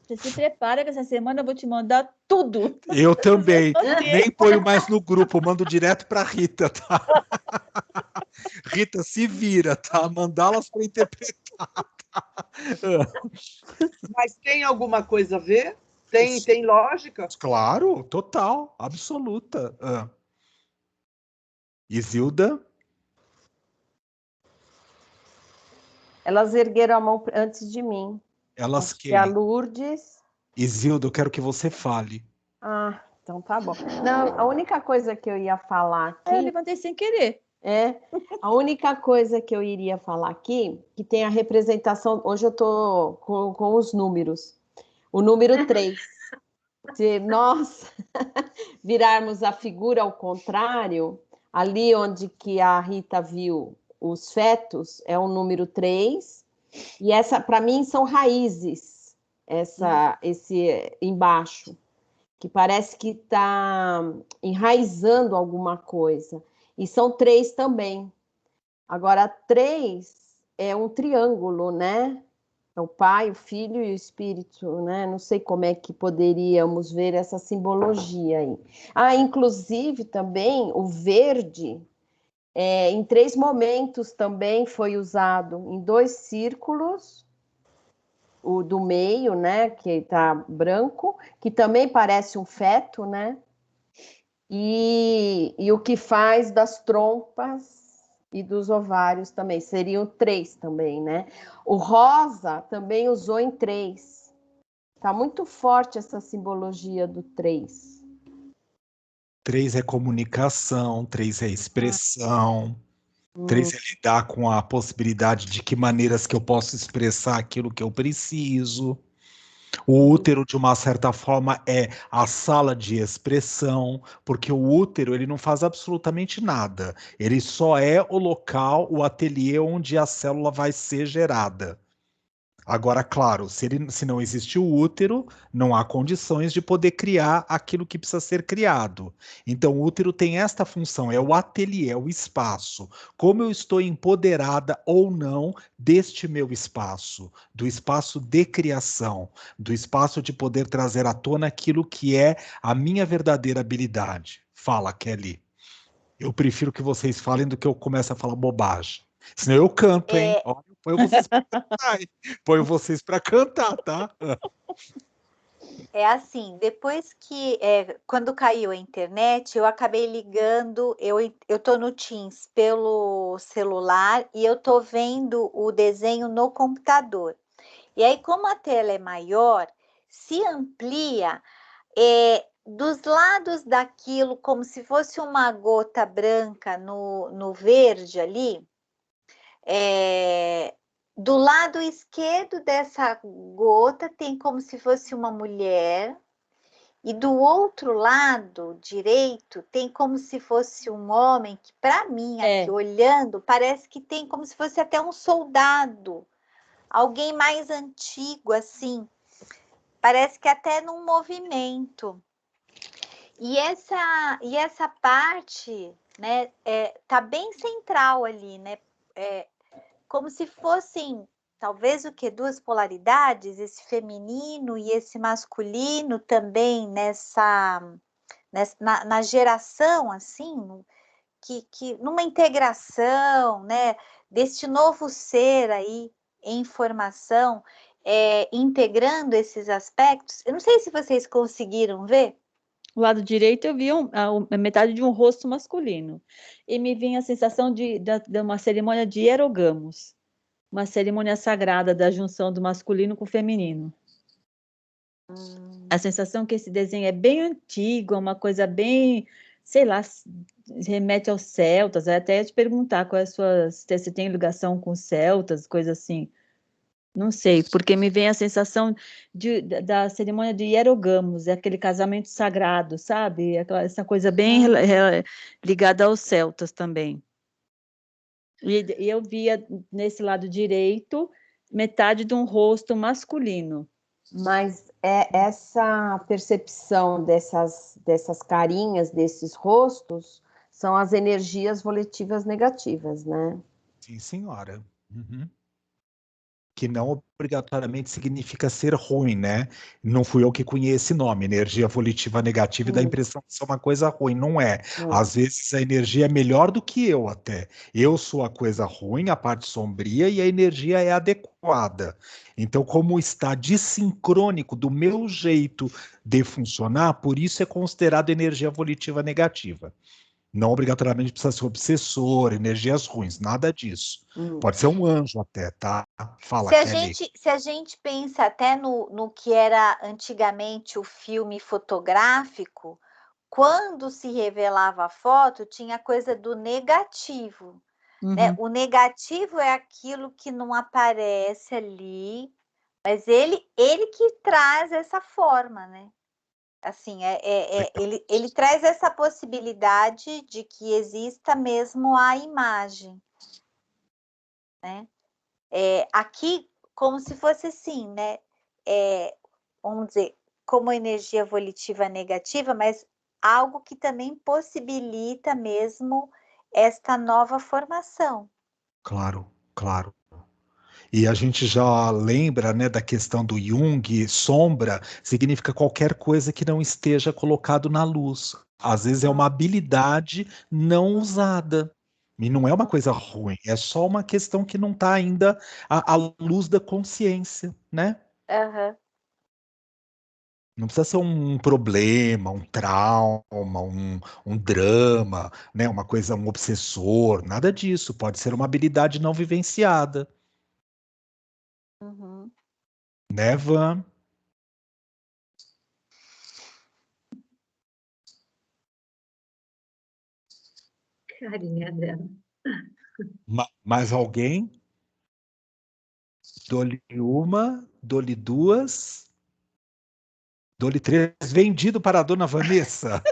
Você se prepara que essa semana eu vou te mandar tudo. Eu também. Nem ponho mais no grupo, mando direto para Rita, tá? Rita, se vira, tá? Mandá-las para interpretar. Tá? Mas tem alguma coisa a ver? Tem lógica? Claro, total, absoluta. Isilda? Elas ergueram a mão antes de mim. Elas Acho que é a querem. Lourdes. Isilda, eu quero que você fale. Ah, então tá bom. Não, a única coisa que eu ia falar Eu aqui levantei sem querer. a única coisa que eu iria falar aqui, que tem a representação, hoje eu tô com os números. O número 3. Se nós virarmos a figura ao contrário, ali onde que a Rita viu os fetos, é o número 3, e essa, para mim, são raízes, esse embaixo, que parece que está enraizando alguma coisa. E são 3 também. Agora, 3 é um triângulo, né? É o Pai, o Filho e o Espírito, né? Não sei como é que poderíamos ver essa simbologia aí. Ah, inclusive também o verde, em 3 momentos também foi usado, em 2 círculos, o do meio, né? Que está branco, que também parece um feto, né? E o que faz das trompas e dos ovários também, seriam 3 também, né? O rosa também usou em 3. Tá muito forte essa simbologia do 3. 3 é comunicação, 3 é expressão, 3 é lidar com a possibilidade de que maneiras que eu posso expressar aquilo que eu preciso. O útero, de uma certa forma, é a sala de expressão, porque o útero ele não faz absolutamente nada. Ele só é o local, o ateliê onde a célula vai ser gerada. Agora, claro, se não existe o útero, não há condições de poder criar aquilo que precisa ser criado. Então, o útero tem esta função, é o ateliê, é o espaço. Como eu estou empoderada ou não deste meu espaço, do espaço de criação, do espaço de poder trazer à tona aquilo que é a minha verdadeira habilidade. Fala, Kelly. Eu prefiro que vocês falem do que eu comece a falar bobagem. Senão eu canto, hein? Olha, põe vocês pra cantar, hein? Põe vocês pra cantar, tá? É assim, depois que, quando caiu a internet, eu acabei ligando, eu tô no Teams pelo celular e eu tô vendo o desenho no computador. E aí, como a tela é maior, se amplia dos lados daquilo, como se fosse uma gota branca no verde ali, do lado esquerdo dessa gota tem como se fosse uma mulher, e do outro lado direito tem como se fosse um homem, que para mim, aqui olhando, parece que tem como se fosse até um soldado, alguém mais antigo, assim, parece que até num movimento. E essa parte, né, tá bem central ali, né? Como se fossem, talvez o que? 2 polaridades, esse feminino e esse masculino também na geração, assim, que numa integração, né, deste novo ser aí em formação, integrando esses aspectos. Eu não sei se vocês conseguiram ver. Do lado direito eu vi a metade de um rosto masculino. E me vinha a sensação de uma cerimônia de hierogamos. Uma cerimônia sagrada da junção do masculino com o feminino. A sensação que esse desenho é bem antigo, é uma coisa bem, sei lá, remete aos celtas. Eu até ia te perguntar se tem ligação com os celtas, coisa assim. Não sei, porque me vem a sensação da cerimônia de hierogamos, é aquele casamento sagrado, sabe? Essa coisa bem ligada aos celtas também. E eu via nesse lado direito metade de um rosto masculino. Mas essa percepção dessas carinhas, desses rostos, são as energias volitivas negativas, né? Sim, senhora. Uhum. Que não obrigatoriamente significa ser ruim, né? Não fui eu que conheci esse nome, energia volitiva negativa, e dá a impressão que isso é uma coisa ruim. Não é. Às vezes a energia é melhor do que eu até. Eu sou a coisa ruim, a parte sombria, e a energia é adequada. Então, como está dissincrônico do meu jeito de funcionar, por isso é considerado energia volitiva negativa. Não obrigatoriamente precisa ser obsessor, energias ruins, nada disso. Pode ser um anjo até, tá? Fala, Kelly. Se a gente pensa até no que era antigamente o filme fotográfico, quando se revelava a foto, tinha a coisa do negativo. Né? O negativo é aquilo que não aparece ali, mas ele que traz essa forma, né? Assim, ele traz essa possibilidade de que exista mesmo a imagem, né? Aqui, como se fosse assim, né? Vamos dizer, como energia volitiva negativa, mas algo que também possibilita mesmo esta nova formação. Claro, claro. E a gente já lembra, né, da questão do Jung, sombra significa qualquer coisa que não esteja colocado na luz. Às vezes é uma habilidade não usada. E não é uma coisa ruim, é só uma questão que não está ainda à luz da consciência, né? Uhum. Não precisa ser um problema, um trauma, um drama, né? Uma coisa, um obsessor, nada disso. Pode ser uma habilidade não vivenciada. Uhum. Né, Van? Carinha dela. Mais alguém? Dou-lhe uma, dou-lhe duas, dou-lhe três. Vendido para a dona Vanessa.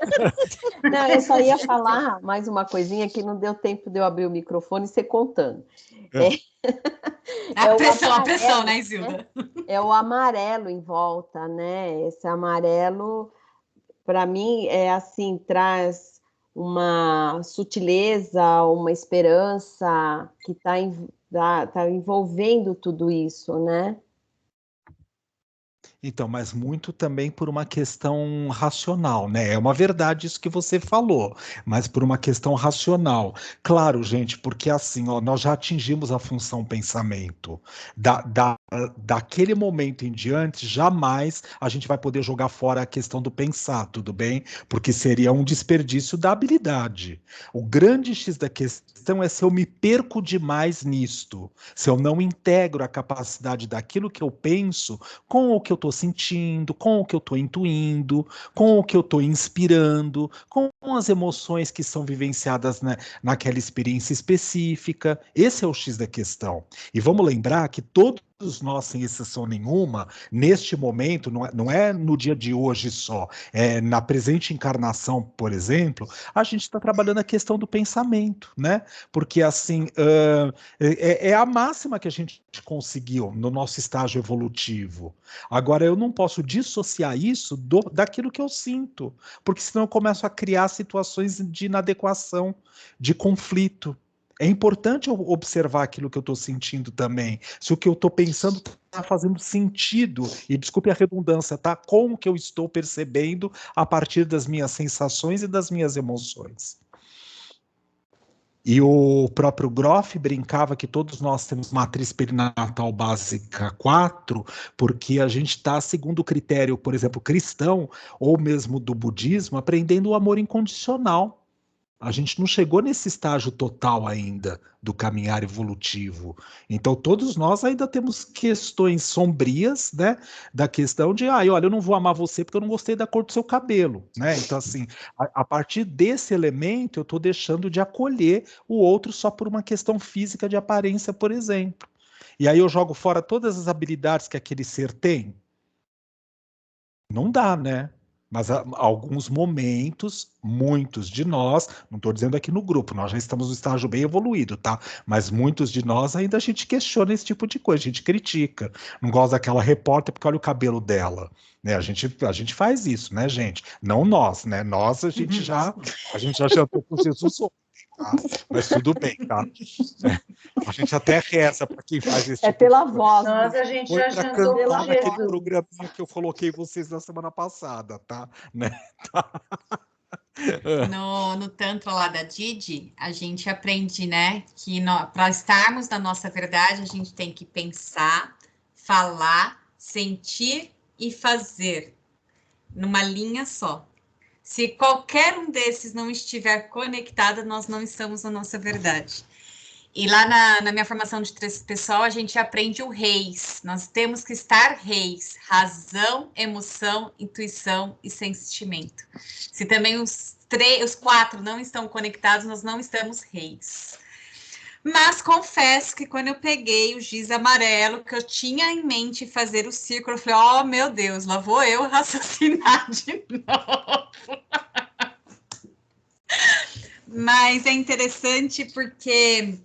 Não, eu só ia falar mais uma coisinha que não deu tempo de eu abrir o microfone e você contando. A pressão, né, Isilda? É o amarelo em volta, né? Esse amarelo, para mim, é assim, traz uma sutileza, uma esperança que está envolvendo tudo isso, né? Então, mas muito também por uma questão racional, né? É uma verdade isso que você falou, mas por uma questão racional. Claro, gente, porque assim, ó, nós já atingimos a função pensamento. Daquele momento em diante, jamais a gente vai poder jogar fora a questão do pensar, tudo bem? Porque seria um desperdício da habilidade. O grande X da questão é se eu me perco demais nisto, se eu não integro a capacidade daquilo que eu penso com o que eu estou sentindo, com o que eu estou intuindo, com o que eu estou inspirando, com as emoções que são vivenciadas, né, naquela experiência específica. Esse é o X da questão. E vamos lembrar que todos nós, sem exceção nenhuma, neste momento, não é no dia de hoje só, na presente encarnação, por exemplo, a gente está trabalhando a questão do pensamento, né? Porque assim é a máxima que a gente conseguiu no nosso estágio evolutivo. Agora, eu não posso dissociar isso daquilo que eu sinto, porque senão eu começo a criar situações de inadequação, de conflito. É importante eu observar aquilo que eu estou sentindo também. Se o que eu estou pensando está fazendo sentido, e desculpe a redundância, tá? Com o que eu estou percebendo a partir das minhas sensações e das minhas emoções. E o próprio Groff brincava que todos nós temos matriz perinatal básica 4, porque a gente está, segundo o critério, por exemplo, cristão, ou mesmo do budismo, aprendendo o amor incondicional. A gente não chegou nesse estágio total ainda do caminhar evolutivo. Então, todos nós ainda temos questões sombrias, né? Da questão de, olha, eu não vou amar você porque eu não gostei da cor do seu cabelo, né? Então, assim, a partir desse elemento, eu estou deixando de acolher o outro só por uma questão física de aparência, por exemplo. E aí eu jogo fora todas as habilidades que aquele ser tem. Não dá, né? Mas alguns momentos, muitos de nós, não estou dizendo aqui no grupo, nós já estamos no estágio bem evoluído, tá? Mas muitos de nós ainda a gente questiona esse tipo de coisa, a gente critica. Não gosta daquela repórter porque olha o cabelo dela. Né? A gente faz isso, né, gente? Não nós, né? Nós a gente já jantou com Jesus ontem, tá? Mas tudo bem, tá? A gente até reza para quem faz esse tipo pela de voz. Nós a gente já jantou com naquele Jesus. programinha que eu coloquei vocês na semana passada, tá? Né? No Tantra lá da Didi, a gente aprende, né, que para estarmos na nossa verdade, a gente tem que pensar, falar, sentir e fazer numa linha só. Se qualquer um desses não estiver conectado, nós não estamos na nossa verdade. E lá na minha formação de três pessoal, a gente aprende o reis. Nós temos que estar reis. Razão, emoção, intuição e sentimento. Se também os 4 não estão conectados, nós não estamos reis. Mas confesso que quando eu peguei o giz amarelo, que eu tinha em mente fazer o círculo, eu falei, oh meu Deus, lá vou eu raciocinar de novo. Mas é interessante porque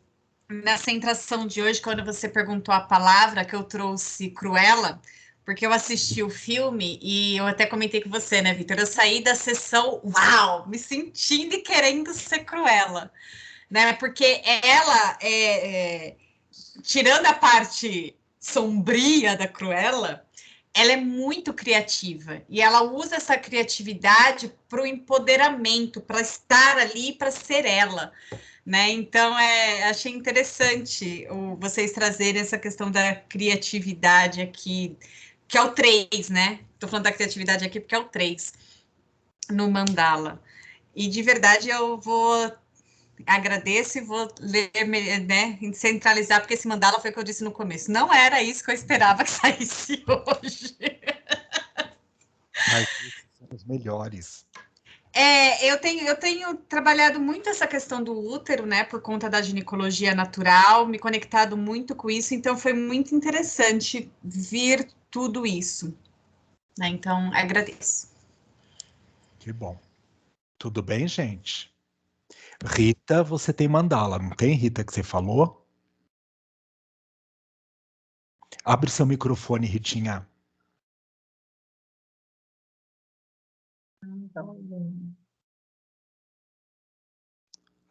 na centração de hoje, quando você perguntou a palavra, que eu trouxe Cruella, porque eu assisti o filme e eu até comentei com você, né, Vitor? Eu saí da sessão, uau, me sentindo e querendo ser Cruella, né? Porque ela, tirando a parte sombria da Cruella, ela é muito criativa e ela usa essa criatividade para o empoderamento, para estar ali, para ser ela. Né? Então, achei interessante vocês trazerem essa questão da criatividade aqui, que é o 3, né? Estou falando da criatividade aqui porque é o 3 no mandala. E, de verdade, eu agradeço e vou ler, né, centralizar, porque esse mandala foi o que eu disse no começo. Não era isso que eu esperava que saísse hoje. Mas esses são os melhores. Eu tenho trabalhado muito essa questão do útero, né, por conta da ginecologia natural, me conectado muito com isso, então foi muito interessante vir tudo isso. Né? Então, agradeço. Que bom. Tudo bem, gente? Rita, você tem mandala, não tem, Rita, que você falou? Abre seu microfone, Ritinha.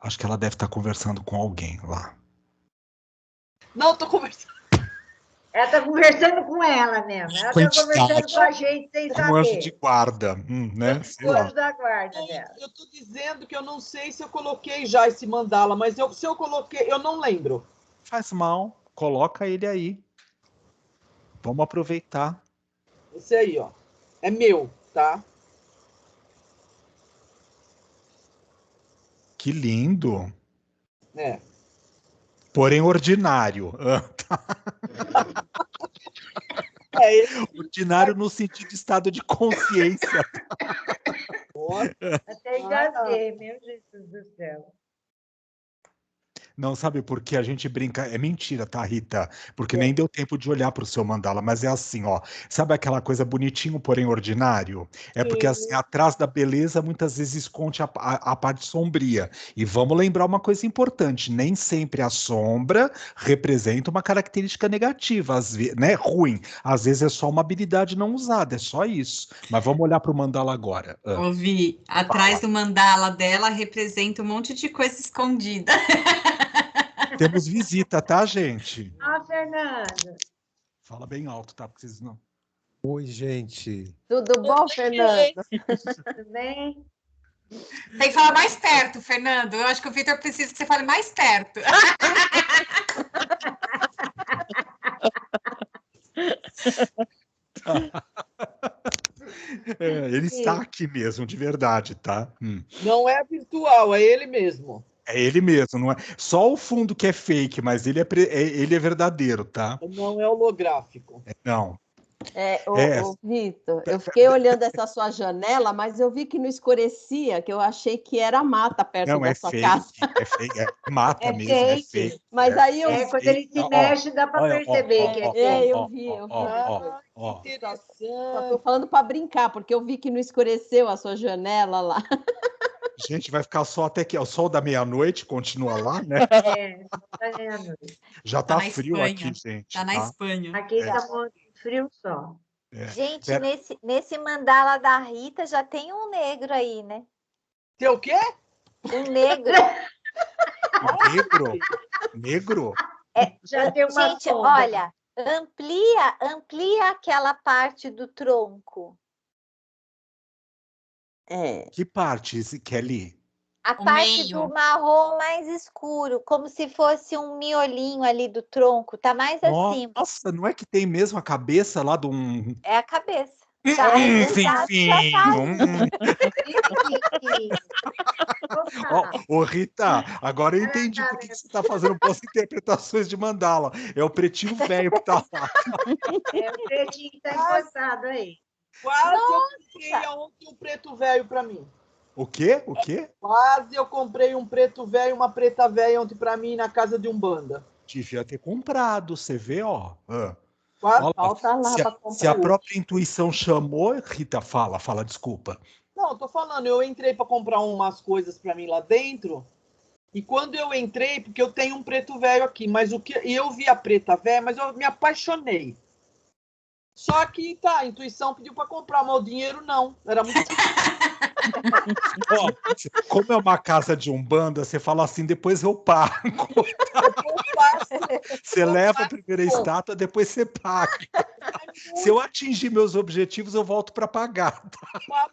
Acho que ela deve estar conversando com alguém lá. Não, tô conversando. Ela está conversando com ela mesmo. Ela está conversando com a gente sem Como um anjo de saber. guarda, né? Sei O lá. anjo da guarda dela. Eu tô dizendo que eu não sei se eu coloquei já esse mandala, mas se eu coloquei, eu não lembro. Faz mal, coloca ele aí. Vamos aproveitar. Esse aí, ó. É meu, tá? Que lindo. É. Porém ordinário. Ordinário no sentido de estado de consciência. Até engasguei, meu Jesus do céu. Não, sabe por que a gente brinca? É mentira, tá, Rita? Porque nem deu tempo de olhar para o seu mandala, mas é assim, ó. Sabe aquela coisa bonitinho, porém ordinário? É porque assim, atrás da beleza, muitas vezes esconde a parte sombria. E vamos lembrar uma coisa importante: nem sempre a sombra representa uma característica negativa, né? Ruim. Às vezes é só uma habilidade não usada, é só isso. Mas vamos olhar para o mandala agora. Ouvi, atrás do mandala dela representa um monte de coisa escondida. Temos visita, tá, gente? Fernanda. Fala bem alto, tá? Porque vocês não. Oi, gente. Tudo bom, Fernando? Tudo bem? Tem que falar mais perto, Fernando. Eu acho que o Vitor precisa que você fale mais perto. Ele está aqui mesmo, de verdade, tá? Não é virtual, é ele mesmo. É ele mesmo, não é? Só o fundo que é fake, mas ele é verdadeiro, tá? Não é holográfico. Não. Vitor, eu fiquei olhando essa sua janela, mas eu vi que não escurecia, que eu achei que era mata perto da sua casa. É fake, é mata mesmo, fake. é fake. Mas aí eu... quando ele se mexe, dá para perceber que é fake. Eu vi. Interessante. Só tô falando para brincar, porque eu vi que não escureceu a sua janela lá. Gente, vai ficar só até que o sol da meia-noite continua lá, né? Tá meia-noite. Já tá frio Espanha. aqui, gente. Tá na Espanha. Aqui está muito frio só. Gente, nesse mandala da Rita já tem um negro aí, né? Tem o quê? Um negro. Negro? Já tem uma Gente, sombra. olha, amplia aquela parte do tronco. Que parte, Kelly? A parte do marrom mais escuro, como se fosse um miolinho ali do tronco, tá mais acima. Nossa, não é que tem mesmo a cabeça lá de um... É a cabeça. Finfinho. Ô, Rita, agora eu entendi por que você está fazendo boas interpretações de mandala. É o pretinho velho que tá lá. É o pretinho que tá encostado aí. Quase eu comprei ontem um preto velho para mim. O quê? O quê? Quase eu comprei um preto velho e uma preta velha ontem para mim na casa de Umbanda. Devia ter comprado, você vê, ó. Quase falta lá para comprar. Se a própria intuição chamou, Rita, fala, desculpa. Não, tô falando, eu entrei para comprar umas coisas para mim lá dentro, e quando eu entrei, porque eu tenho um preto velho aqui, mas e eu vi a preta velha, mas eu me apaixonei. Só que, a intuição pediu para comprar, mas o dinheiro não, era muito Ó, como é uma casa de Umbanda, você fala assim, depois eu pago. Você leva a primeira estátua, depois você paga. Se eu atingir meus objetivos, eu volto para pagar.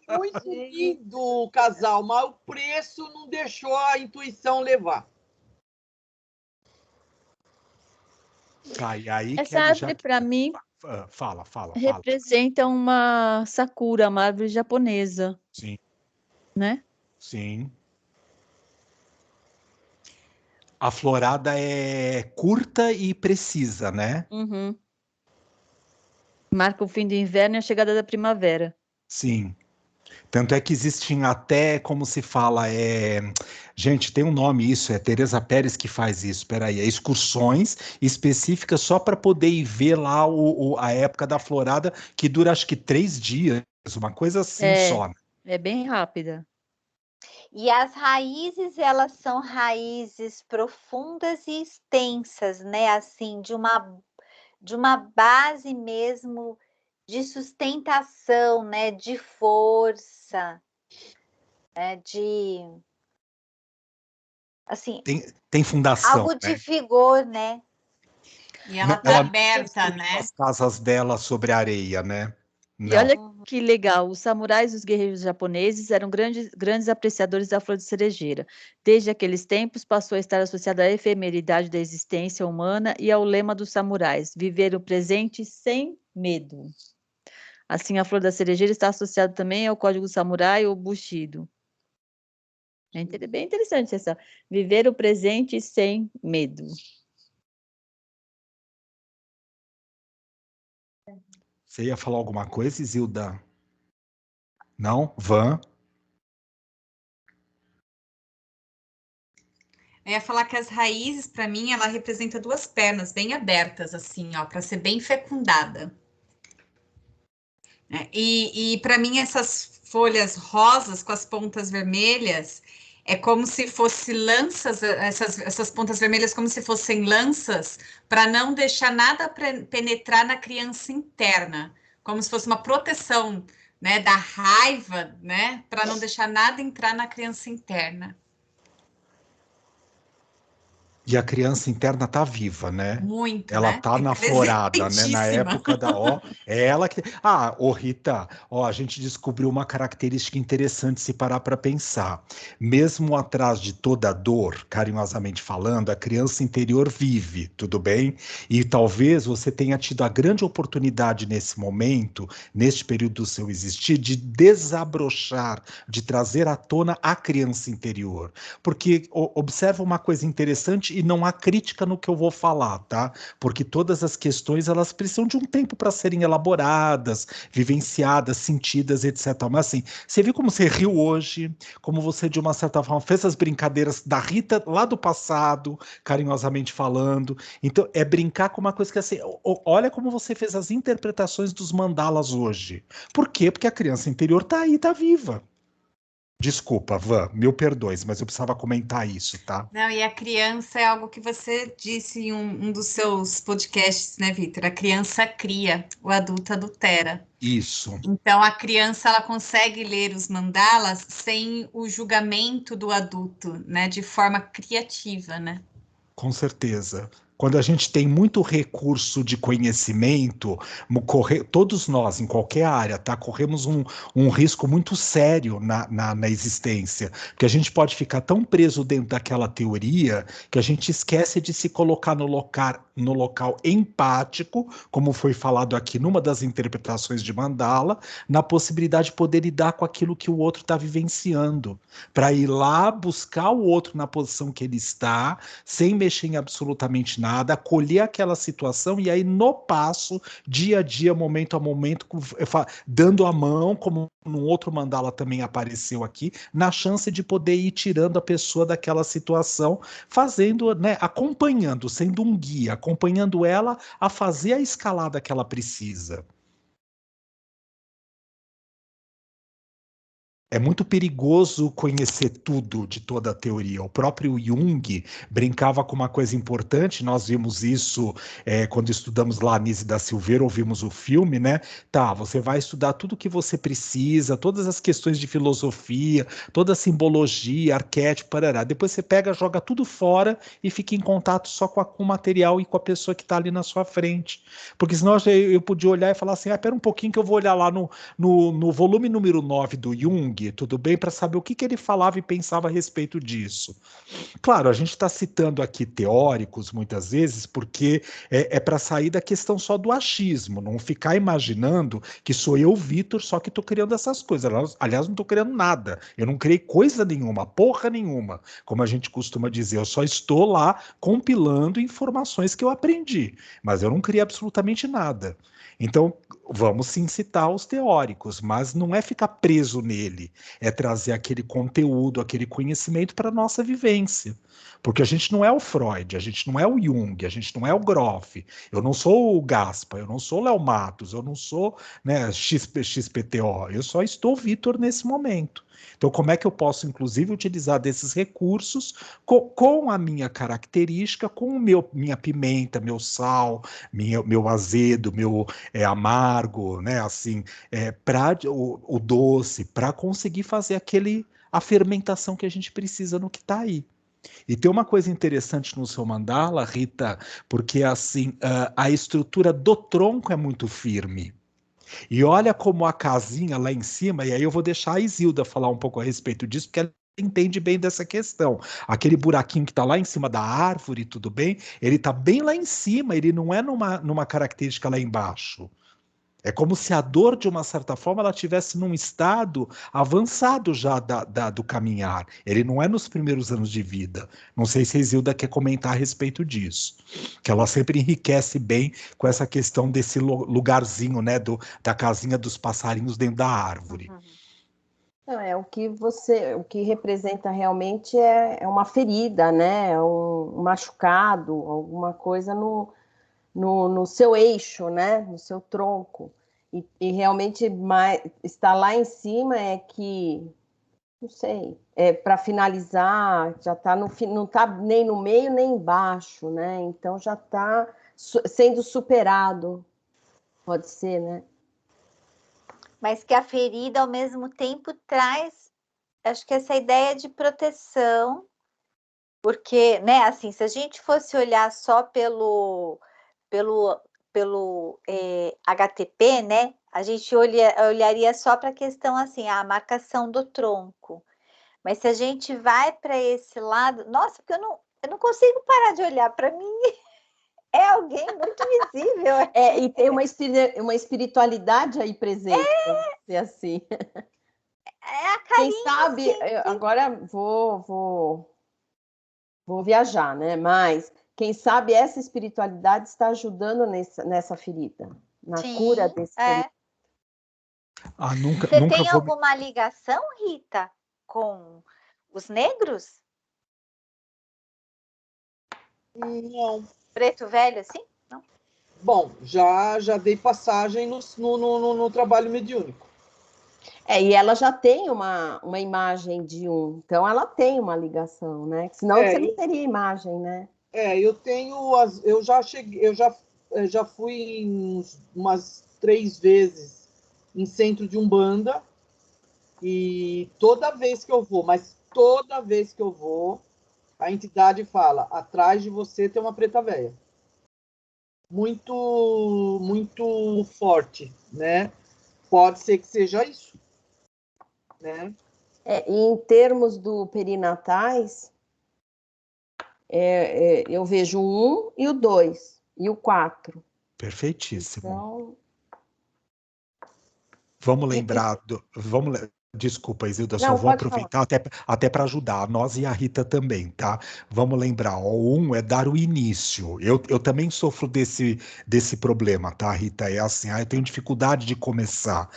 Tá muito lindo o casal, mas o preço não deixou a intuição levar. E aí, essa árvore, para mim, fala. Representa uma sakura, uma árvore japonesa. Sim. Né? Sim. A florada é curta e precisa, né? Uhum. Marca o fim do inverno e a chegada da primavera. Sim. Tanto é que existem até, como se fala, gente, tem um nome isso, é Teresa Pérez que faz isso, peraí, excursões específicas só para poder ir ver lá a época da florada, que dura acho que 3 dias, uma coisa assim só. Né? É bem rápida. E as raízes, elas são raízes profundas e extensas, né? Assim, de uma base mesmo de sustentação, né? De força, né? De assim, tem fundação. algo de vigor, né? E ela tá aberta, né? As casas dela sobre a areia, né? Não. E olha que legal, os samurais e os guerreiros japoneses eram grandes apreciadores da flor de cerejeira. Desde aqueles tempos, passou a estar associada à efemeridade da existência humana e ao lema dos samurais, viver o presente sem medo. Assim, a flor da cerejeira está associada também ao código samurai ou bushido. É bem interessante essa, viver o presente sem medo. Você ia falar alguma coisa, Isilda? Não? Van? Eu ia falar que as raízes, para mim, ela representa 2 pernas bem abertas, assim, ó, para ser bem fecundada. E para mim, essas folhas rosas com as pontas vermelhas, é como se fossem lanças, essas pontas vermelhas como se fossem lanças, para não deixar nada penetrar na criança interna, como se fosse uma proteção, né, da raiva, né, para não deixar nada entrar na criança interna. E a criança interna tá viva, né? Muito, ela né? tá na florada, né? Na época da é ela que. Rita, a gente descobriu uma característica interessante se parar para pensar. Mesmo atrás de toda dor, carinhosamente falando, a criança interior vive, tudo bem? E talvez você tenha tido a grande oportunidade nesse momento, neste período do seu existir, de desabrochar, de trazer à tona a criança interior. Porque observa uma coisa interessante e não há crítica no que eu vou falar, tá? Porque todas as questões, elas precisam de um tempo para serem elaboradas, vivenciadas, sentidas, etc. Mas assim, você viu como você riu hoje, como você, de uma certa forma, fez as brincadeiras da Rita lá do passado, carinhosamente falando. Então, é brincar com uma coisa que assim, olha como você fez as interpretações dos mandalas hoje. Por quê? Porque a criança interior tá aí, tá viva. Desculpa, Van, mil perdões, mas eu precisava comentar isso, tá? Não, e a criança é algo que você disse em um dos seus podcasts, né, Vitor? A criança cria, o adulto adultera. Isso. Então, a criança, ela consegue ler os mandalas sem o julgamento do adulto, né? De forma criativa, né? Com certeza. Quando a gente tem muito recurso de conhecimento, todos nós, em qualquer área, tá, corremos um risco muito sério na existência, porque a gente pode ficar tão preso dentro daquela teoria que a gente esquece de se colocar no local empático, como foi falado aqui numa das interpretações de Mandala, na possibilidade de poder lidar com aquilo que o outro está vivenciando, para ir lá buscar o outro na posição que ele está, sem mexer em absolutamente nada, acolher aquela situação e aí no passo, dia a dia, momento a momento, dando a mão, como num outro mandala também apareceu aqui, na chance de poder ir tirando a pessoa daquela situação, fazendo, né, acompanhando, sendo um guia, acompanhando ela a fazer a escalada que ela precisa. É muito perigoso conhecer tudo de toda a teoria. O próprio Jung brincava com uma coisa importante, nós vimos isso quando estudamos lá Anísio da Silveira, ouvimos o filme, né? Tá, você vai estudar tudo o que você precisa, todas as questões de filosofia, toda a simbologia, arquétipo, parará. Depois você pega, joga tudo fora e fica em contato só com o material e com a pessoa que está ali na sua frente. Porque senão eu podia olhar e falar assim, pera um pouquinho que eu vou olhar lá no volume número 9 do Jung, tudo bem, para saber o que ele falava e pensava a respeito disso. Claro, a gente está citando aqui teóricos, muitas vezes, porque é para sair da questão só do achismo, não ficar imaginando que sou eu, Vitor, só que estou criando essas coisas. Aliás, não estou criando nada. Eu não criei coisa nenhuma, porra nenhuma, como a gente costuma dizer. Eu só estou lá compilando informações que eu aprendi, mas eu não criei absolutamente nada. Então, vamos sim citar os teóricos, mas não é ficar preso nele, é trazer aquele conteúdo, aquele conhecimento para a nossa vivência. Porque a gente não é o Freud, a gente não é o Jung, a gente não é o Groff, eu não sou o Gaspa, eu não sou o Léo Matos, eu não sou, né, XPTO, eu só estou Vitor nesse momento. Então, como é que eu posso, inclusive, utilizar desses recursos com a minha característica, com minha pimenta, meu sal, meu azedo, meu amargo, né? Assim, o doce, para conseguir fazer a fermentação que a gente precisa no que está aí. E tem uma coisa interessante no seu mandala, Rita, porque assim a estrutura do tronco é muito firme. E olha como a casinha lá em cima, e aí eu vou deixar a Isilda falar um pouco a respeito disso, porque ela entende bem dessa questão. Aquele buraquinho que está lá em cima da árvore, tudo bem, ele está bem lá em cima, ele não é numa característica lá embaixo. É como se a dor, de uma certa forma, ela estivesse num estado avançado já do caminhar. Ele não é nos primeiros anos de vida. Não sei se a Isilda quer comentar a respeito disso. Que ela sempre enriquece bem com essa questão desse lugarzinho, né, da casinha dos passarinhos dentro da árvore. Não, o que representa realmente é uma ferida, né? Um machucado, alguma coisa no seu eixo, né? No seu tronco. E realmente está lá em cima é que, não sei, para finalizar, já está não está nem no meio nem embaixo, né? Então já está sendo superado, pode ser, né? Mas que a ferida, ao mesmo tempo, traz, acho que essa ideia de proteção, porque, né, assim, se a gente fosse olhar só pelo HTP, né, a gente olharia só para a questão, assim, a marcação do tronco. Mas se a gente vai para esse lado, nossa, porque eu não consigo parar de olhar para mim. É alguém muito visível. E tem uma espiritualidade aí presente, vamos dizer assim. É a carinha, quem sabe, assim, agora vou viajar, né? Mas quem sabe essa espiritualidade está ajudando nessa ferida, na cura desse ferida. Você tem alguma ligação, Rita, com os negros? Não. Preto velho, assim? Não? Bom, já dei passagem no trabalho mediúnico. E ela já tem uma imagem de então ela tem uma ligação, né? Senão você não teria imagem, né? Eu tenho, eu já cheguei, eu já fui umas 3 vezes em centro de Umbanda e toda vez que eu vou, a entidade fala, atrás de você tem uma preta véia. muito forte, né? Pode ser que seja isso, né? E em termos do perinatais, eu vejo o 1 e o 2 e o 4. Perfeitíssimo. Então, Vamos lembrar Desculpa, Isilda, só não, vou pode falar. aproveitar até para ajudar, nós e a Rita também, tá? Vamos lembrar, o 1 é dar o início. Eu também sofro desse problema, tá, Rita? É assim, eu tenho dificuldade de começar.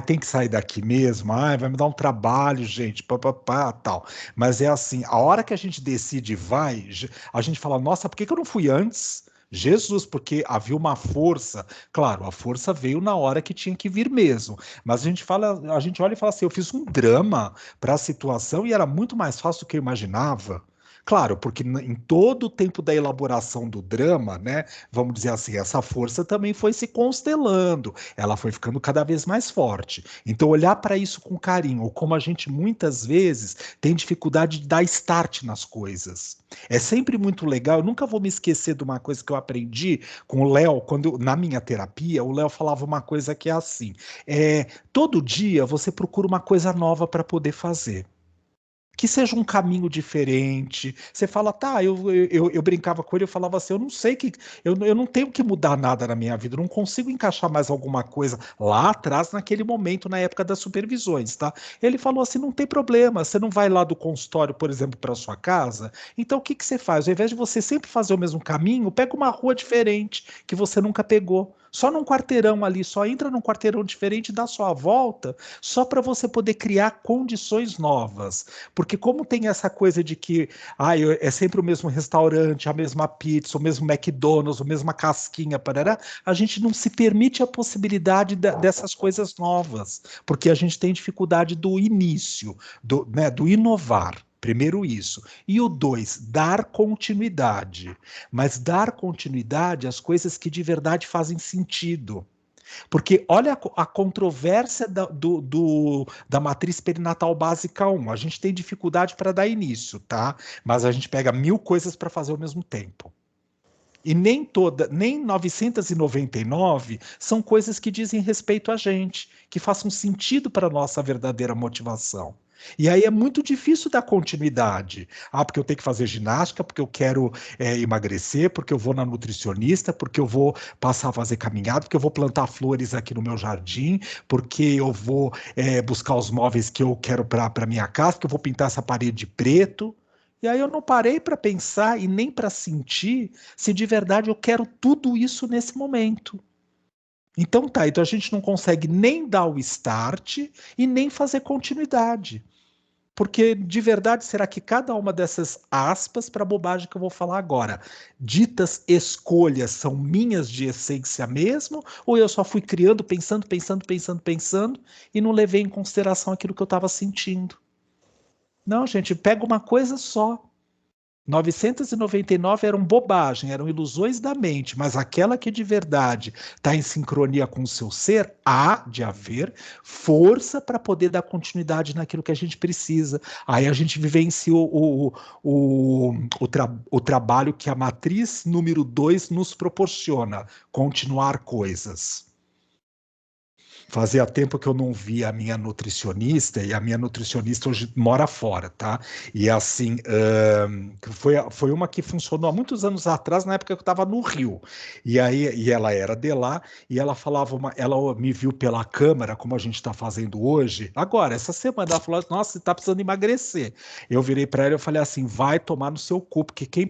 Tem que sair daqui mesmo. Vai me dar um trabalho, gente, tal. Mas é assim, a hora que a gente decide a gente fala, nossa, por que eu não fui antes? Jesus, porque havia uma força. Claro, a força veio na hora que tinha que vir mesmo. Mas a gente olha e fala assim, eu fiz um drama para a situação e era muito mais fácil do que eu imaginava. Claro, porque em todo o tempo da elaboração do drama, né, vamos dizer assim, essa força também foi se constelando, ela foi ficando cada vez mais forte. Então, olhar para isso com carinho, como a gente muitas vezes tem dificuldade de dar start nas coisas. É sempre muito legal, eu nunca vou me esquecer de uma coisa que eu aprendi com o Léo, na minha terapia, o Léo falava uma coisa que é assim, todo dia você procura uma coisa nova para poder fazer. Que seja um caminho diferente. Você fala, tá, eu brincava com ele, eu falava assim, eu não sei eu não tenho que mudar nada na minha vida, eu não consigo encaixar mais alguma coisa lá atrás, naquele momento, na época das supervisões, tá? Ele falou assim, não tem problema, você não vai lá do consultório, por exemplo, para sua casa, então o que você faz? Ao invés de você sempre fazer o mesmo caminho, pega uma rua diferente, que você nunca pegou. Só num quarteirão ali, só entra num quarteirão diferente, dá sua volta, só para você poder criar condições novas. Porque como tem essa coisa de que é sempre o mesmo restaurante, a mesma pizza, o mesmo McDonald's, a mesma casquinha, parará, a gente não se permite a possibilidade dessas coisas novas, porque a gente tem dificuldade do início, do inovar. Primeiro isso. E o 2, dar continuidade. Mas dar continuidade às coisas que de verdade fazem sentido. Porque olha a controvérsia da matriz perinatal básica 1. A gente tem dificuldade para dar início, tá? Mas a gente pega 1000 coisas para fazer ao mesmo tempo. E nem 999 são coisas que dizem respeito a gente, que façam sentido para a nossa verdadeira motivação. E aí é muito difícil dar continuidade. Porque eu tenho que fazer ginástica, porque eu quero emagrecer, porque eu vou na nutricionista, porque eu vou passar a fazer caminhada, porque eu vou plantar flores aqui no meu jardim, porque eu vou buscar os móveis que eu quero para minha casa, porque eu vou pintar essa parede de preto. E aí eu não parei para pensar e nem para sentir se de verdade eu quero tudo isso nesse momento. Então a gente não consegue nem dar o start e nem fazer continuidade. Porque, de verdade, será que cada uma dessas aspas para a bobagem que eu vou falar agora, ditas escolhas, são minhas de essência mesmo? Ou eu só fui criando, pensando, e não levei em consideração aquilo que eu estava sentindo? Não, gente, pega uma coisa só. 999 eram bobagem, eram ilusões da mente, mas aquela que de verdade está em sincronia com o seu ser, há de haver força para poder dar continuidade naquilo que a gente precisa. Aí a gente vivencia o trabalho que a matriz número 2 nos proporciona, continuar coisas. Fazia tempo que eu não via a minha nutricionista, e a minha nutricionista hoje mora fora, tá? E assim, foi uma que funcionou há muitos anos atrás, na época que eu estava no Rio. E ela era de lá, e ela falava, ela me viu pela câmera, como a gente está fazendo hoje. Agora, essa semana, ela falou, nossa, você está precisando emagrecer. Eu virei para ela e falei assim, vai tomar no seu cu, porque quem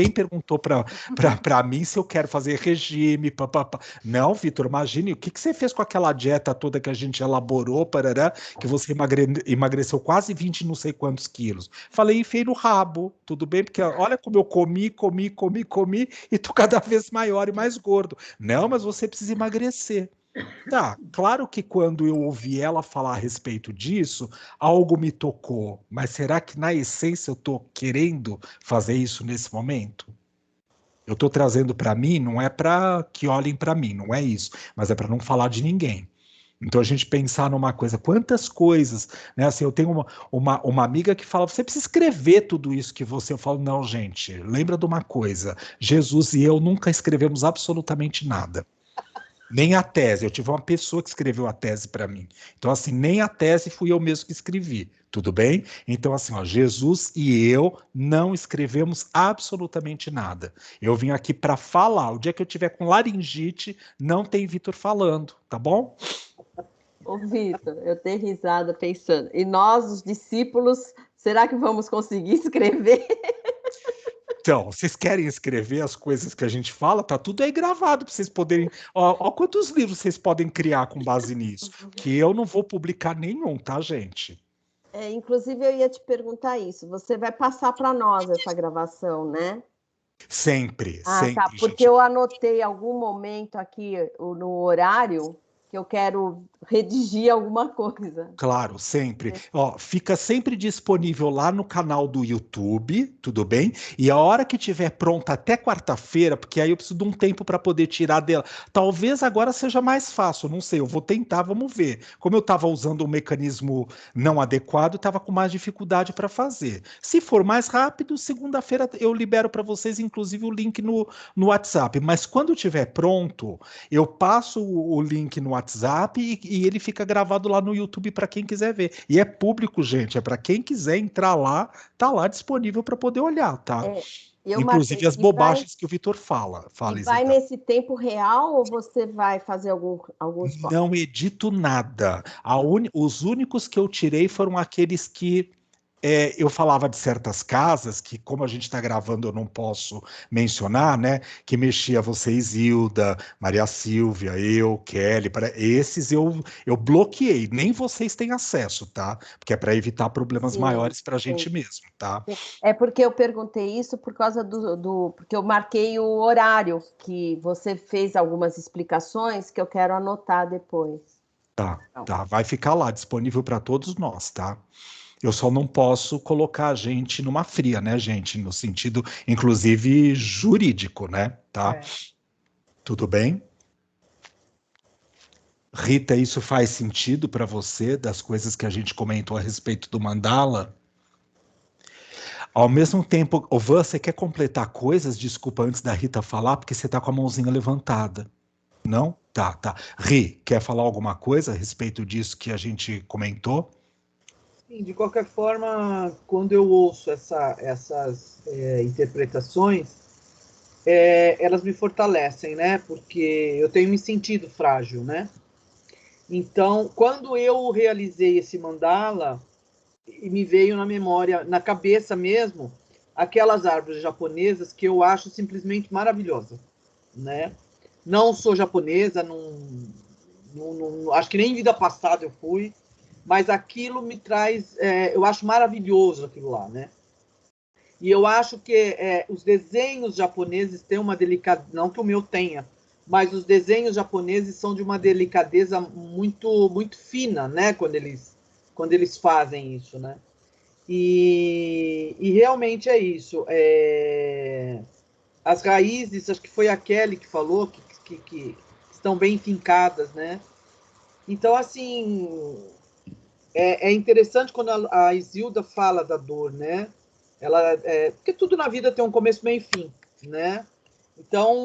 perguntou para mim se eu quero fazer regime, papapá. Não, Vitor, imagine, o que você fez com aquela dieta toda que a gente elaborou, parará, que você emagreceu quase 20 não sei quantos quilos. Falei, enfiei no rabo, tudo bem? Porque olha como eu comi, e tô cada vez maior e mais gordo. Não, mas você precisa emagrecer. Tá, claro que quando eu ouvi ela falar a respeito disso, algo me tocou, mas será que na essência eu tô querendo fazer isso nesse momento? Eu tô trazendo para mim, não é para que olhem para mim, não é isso, mas é para não falar de ninguém. Então, a gente pensar numa coisa, quantas coisas, né? Assim, eu tenho uma amiga que fala, você precisa escrever tudo isso que você... Eu falo, não, gente, lembra de uma coisa, Jesus e eu nunca escrevemos absolutamente nada. Nem a tese, eu tive uma pessoa que escreveu a tese para mim. Então, assim, nem a tese fui eu mesmo que escrevi, tudo bem? Então, assim, ó, Jesus e eu não escrevemos absolutamente nada. Eu vim aqui para falar. O dia que eu tiver com laringite, não tem Vitor falando, tá bom? Ô, Vitor, eu dei risada pensando. E nós, os discípulos, será que vamos conseguir escrever? Então, vocês querem escrever as coisas que a gente fala? Tá tudo aí gravado para vocês poderem. Ó, quantos livros vocês podem criar com base nisso? Que eu não vou publicar nenhum, tá, gente? Inclusive, eu ia te perguntar isso. Você vai passar para nós essa gravação, né? Sempre, Tá. sempre, Porque gente. eu anotei algum momento aqui no horário que eu quero redigir alguma coisa. Claro, sempre. Ó, fica sempre disponível lá no canal do YouTube, tudo bem? E a hora que tiver pronta até quarta-feira, porque aí eu preciso de um tempo para poder tirar dela. Talvez agora seja mais fácil, não sei, eu vou tentar, vamos ver. Como eu estava usando um mecanismo não adequado, estava com mais dificuldade para fazer. Se for mais rápido, segunda-feira eu libero para vocês, inclusive, o link no WhatsApp. Mas quando tiver pronto, eu passo o link no WhatsApp e ele fica gravado lá no YouTube para quem quiser ver. E é público, gente, é para quem quiser entrar lá, tá lá disponível para poder olhar, tá? Inclusive as bobagens que o Vitor fala. E vai nesse tempo real ou você vai fazer alguns cortes? Não edito nada. Os únicos que eu tirei foram aqueles que eu falava de certas casas que, como a gente está gravando, eu não posso mencionar, né? Que mexia você, Isilda, Maria Silvia, eu, Kelly. Esses eu bloqueei. Nem vocês têm acesso, tá? Porque é para evitar problemas maiores para a gente mesmo, tá? É porque eu perguntei isso por causa porque eu marquei o horário que você fez algumas explicações que eu quero anotar depois. Tá. Vai ficar lá disponível para todos nós, tá? Eu só não posso colocar a gente numa fria, né, gente? No sentido, inclusive, jurídico, né? Tá? Tudo bem? Rita, isso faz sentido para você, das coisas que a gente comentou a respeito do mandala? Ao mesmo tempo, Ovan, você quer completar coisas? Desculpa, antes da Rita falar, porque você está com a mãozinha levantada. Não? Tá. Ri, quer falar alguma coisa a respeito disso que a gente comentou? De qualquer forma, quando eu ouço essas interpretações, elas me fortalecem, né? Porque eu tenho me sentido frágil, né? Então, quando eu realizei esse mandala, me veio na memória, na cabeça mesmo, aquelas árvores japonesas que eu acho simplesmente maravilhosas, né? Não sou japonesa, acho que nem em vida passada eu fui, mas aquilo me traz, eu acho maravilhoso aquilo lá, né? E eu acho que os desenhos japoneses têm uma delicadeza, não que o meu tenha, mas os desenhos japoneses são de uma delicadeza muito, muito fina, né? Quando eles fazem isso, né? E realmente é isso. As raízes, acho que foi a Kelly que falou, que estão bem fincadas, né? Então, assim, é interessante quando a Isilda fala da dor, né? Porque tudo na vida tem um começo, meio e fim, né? Então,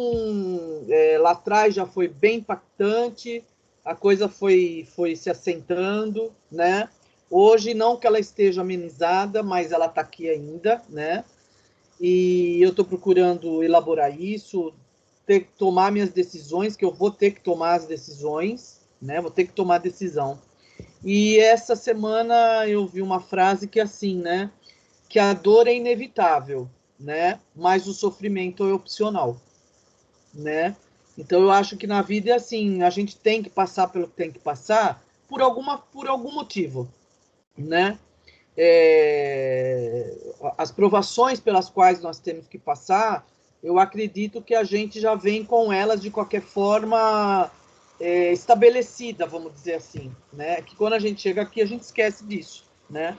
lá atrás já foi bem impactante, a coisa foi se assentando, né? Hoje, não que ela esteja amenizada, mas ela está aqui ainda, né? E eu estou procurando elaborar isso, ter que tomar minhas decisões, que eu vou ter que tomar as decisões, né? Vou ter que tomar decisão. E essa semana eu vi uma frase que é assim, né? Que a dor é inevitável, né? Mas o sofrimento é opcional, né? Então eu acho que na vida é assim, a gente tem que passar pelo que tem que passar por algum motivo, né? As provações pelas quais nós temos que passar, eu acredito que a gente já vem com elas de qualquer forma estabelecida, vamos dizer assim, né? Que quando a gente chega aqui a gente esquece disso, né?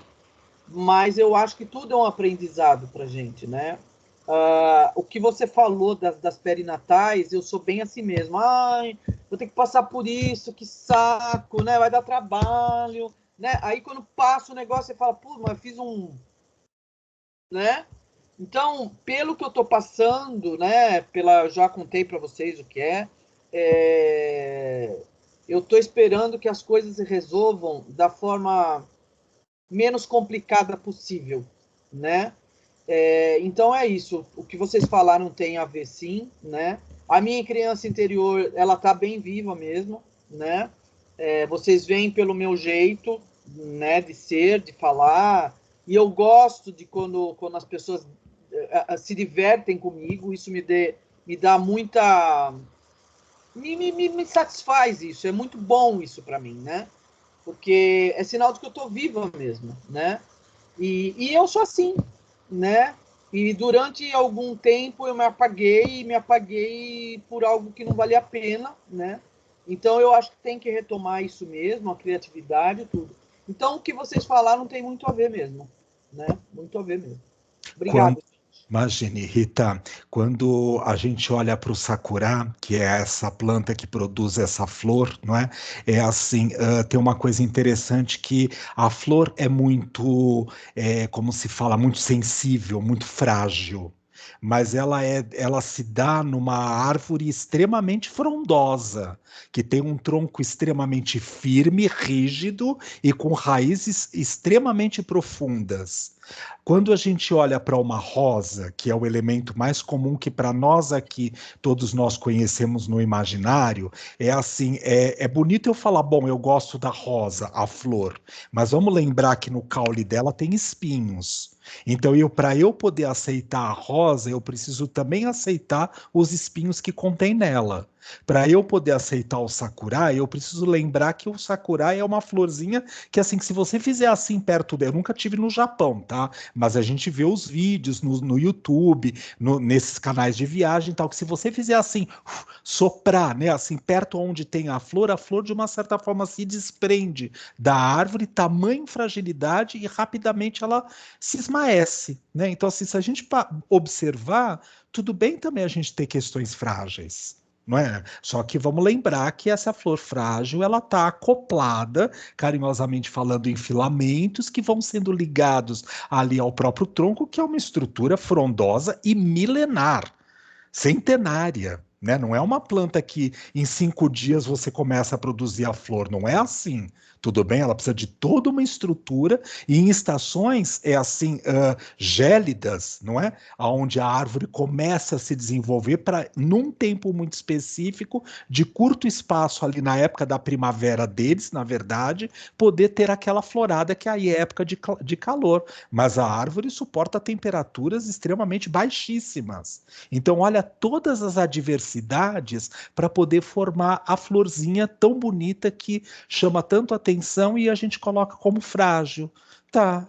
Mas eu acho que tudo é um aprendizado para a gente, né? O que você falou das perinatais, eu sou bem assim mesmo. vou ter que passar por isso, que saco, né? Vai dar trabalho, né? Aí quando passa o negócio, você fala, pô, mas eu fiz um, né? Então, pelo que eu estou passando, né? Já contei para vocês o que eu estou esperando que as coisas se resolvam da forma menos complicada possível, né? Então é isso. O que vocês falaram tem a ver, sim, né? A minha criança interior, ela tá bem viva mesmo, né? Vocês veem pelo meu jeito, né? De ser, de falar. E eu gosto de quando as pessoas se divertem comigo. Isso me dá muita... Me satisfaz isso. É muito bom isso para mim, né? Porque é sinal de que eu tô viva mesmo, né? E eu sou assim, né? E durante algum tempo eu me apaguei por algo que não valia a pena, né? Então eu acho que tem que retomar isso mesmo, a criatividade e tudo. Então o que vocês falaram tem muito a ver mesmo, né? Muito a ver mesmo. Obrigado. Imagine, Rita, quando a gente olha para o sakura, que é essa planta que produz essa flor, não é? É assim, tem uma coisa interessante que a flor é muito, como se fala, muito sensível, muito frágil. Mas ela se dá numa árvore extremamente frondosa, que tem um tronco extremamente firme, rígido e com raízes extremamente profundas. Quando a gente olha para uma rosa, que é o elemento mais comum que para nós aqui, todos nós conhecemos no imaginário, é assim, é bonito eu falar, bom, eu gosto da rosa, a flor, mas vamos lembrar que no caule dela tem espinhos. Então, para eu poder aceitar a rosa, eu preciso também aceitar os espinhos que contém nela. Para eu poder aceitar o sakura, eu preciso lembrar que o sakura é uma florzinha que, assim, que se você fizer assim perto dela, eu nunca tive no Japão, tá? Mas a gente vê os vídeos no YouTube, nesses canais de viagem e tal, que se você fizer assim, soprar, né, assim, perto onde tem a flor de uma certa forma se desprende da árvore, tamanha fragilidade e rapidamente ela se esmaece, né? Então, assim, se a gente observar, tudo bem também a gente ter questões frágeis. Não é? Só que vamos lembrar que essa flor frágil ela está acoplada, carinhosamente falando, em filamentos que vão sendo ligados ali ao próprio tronco, que é uma estrutura frondosa e milenar, centenária. Né? Não é uma planta que em 5 dias você começa a produzir a flor, não é assim. Tudo bem, ela precisa de toda uma estrutura e em estações assim gélidas, não é? Onde a árvore começa a se desenvolver para num tempo muito específico, de curto espaço ali na época da primavera deles, na verdade, poder ter aquela florada que aí é época de calor. Mas a árvore suporta temperaturas extremamente baixíssimas. Então, olha todas as adversidades para poder formar a florzinha tão bonita que chama tanto atenção e a gente coloca como frágil. Tá,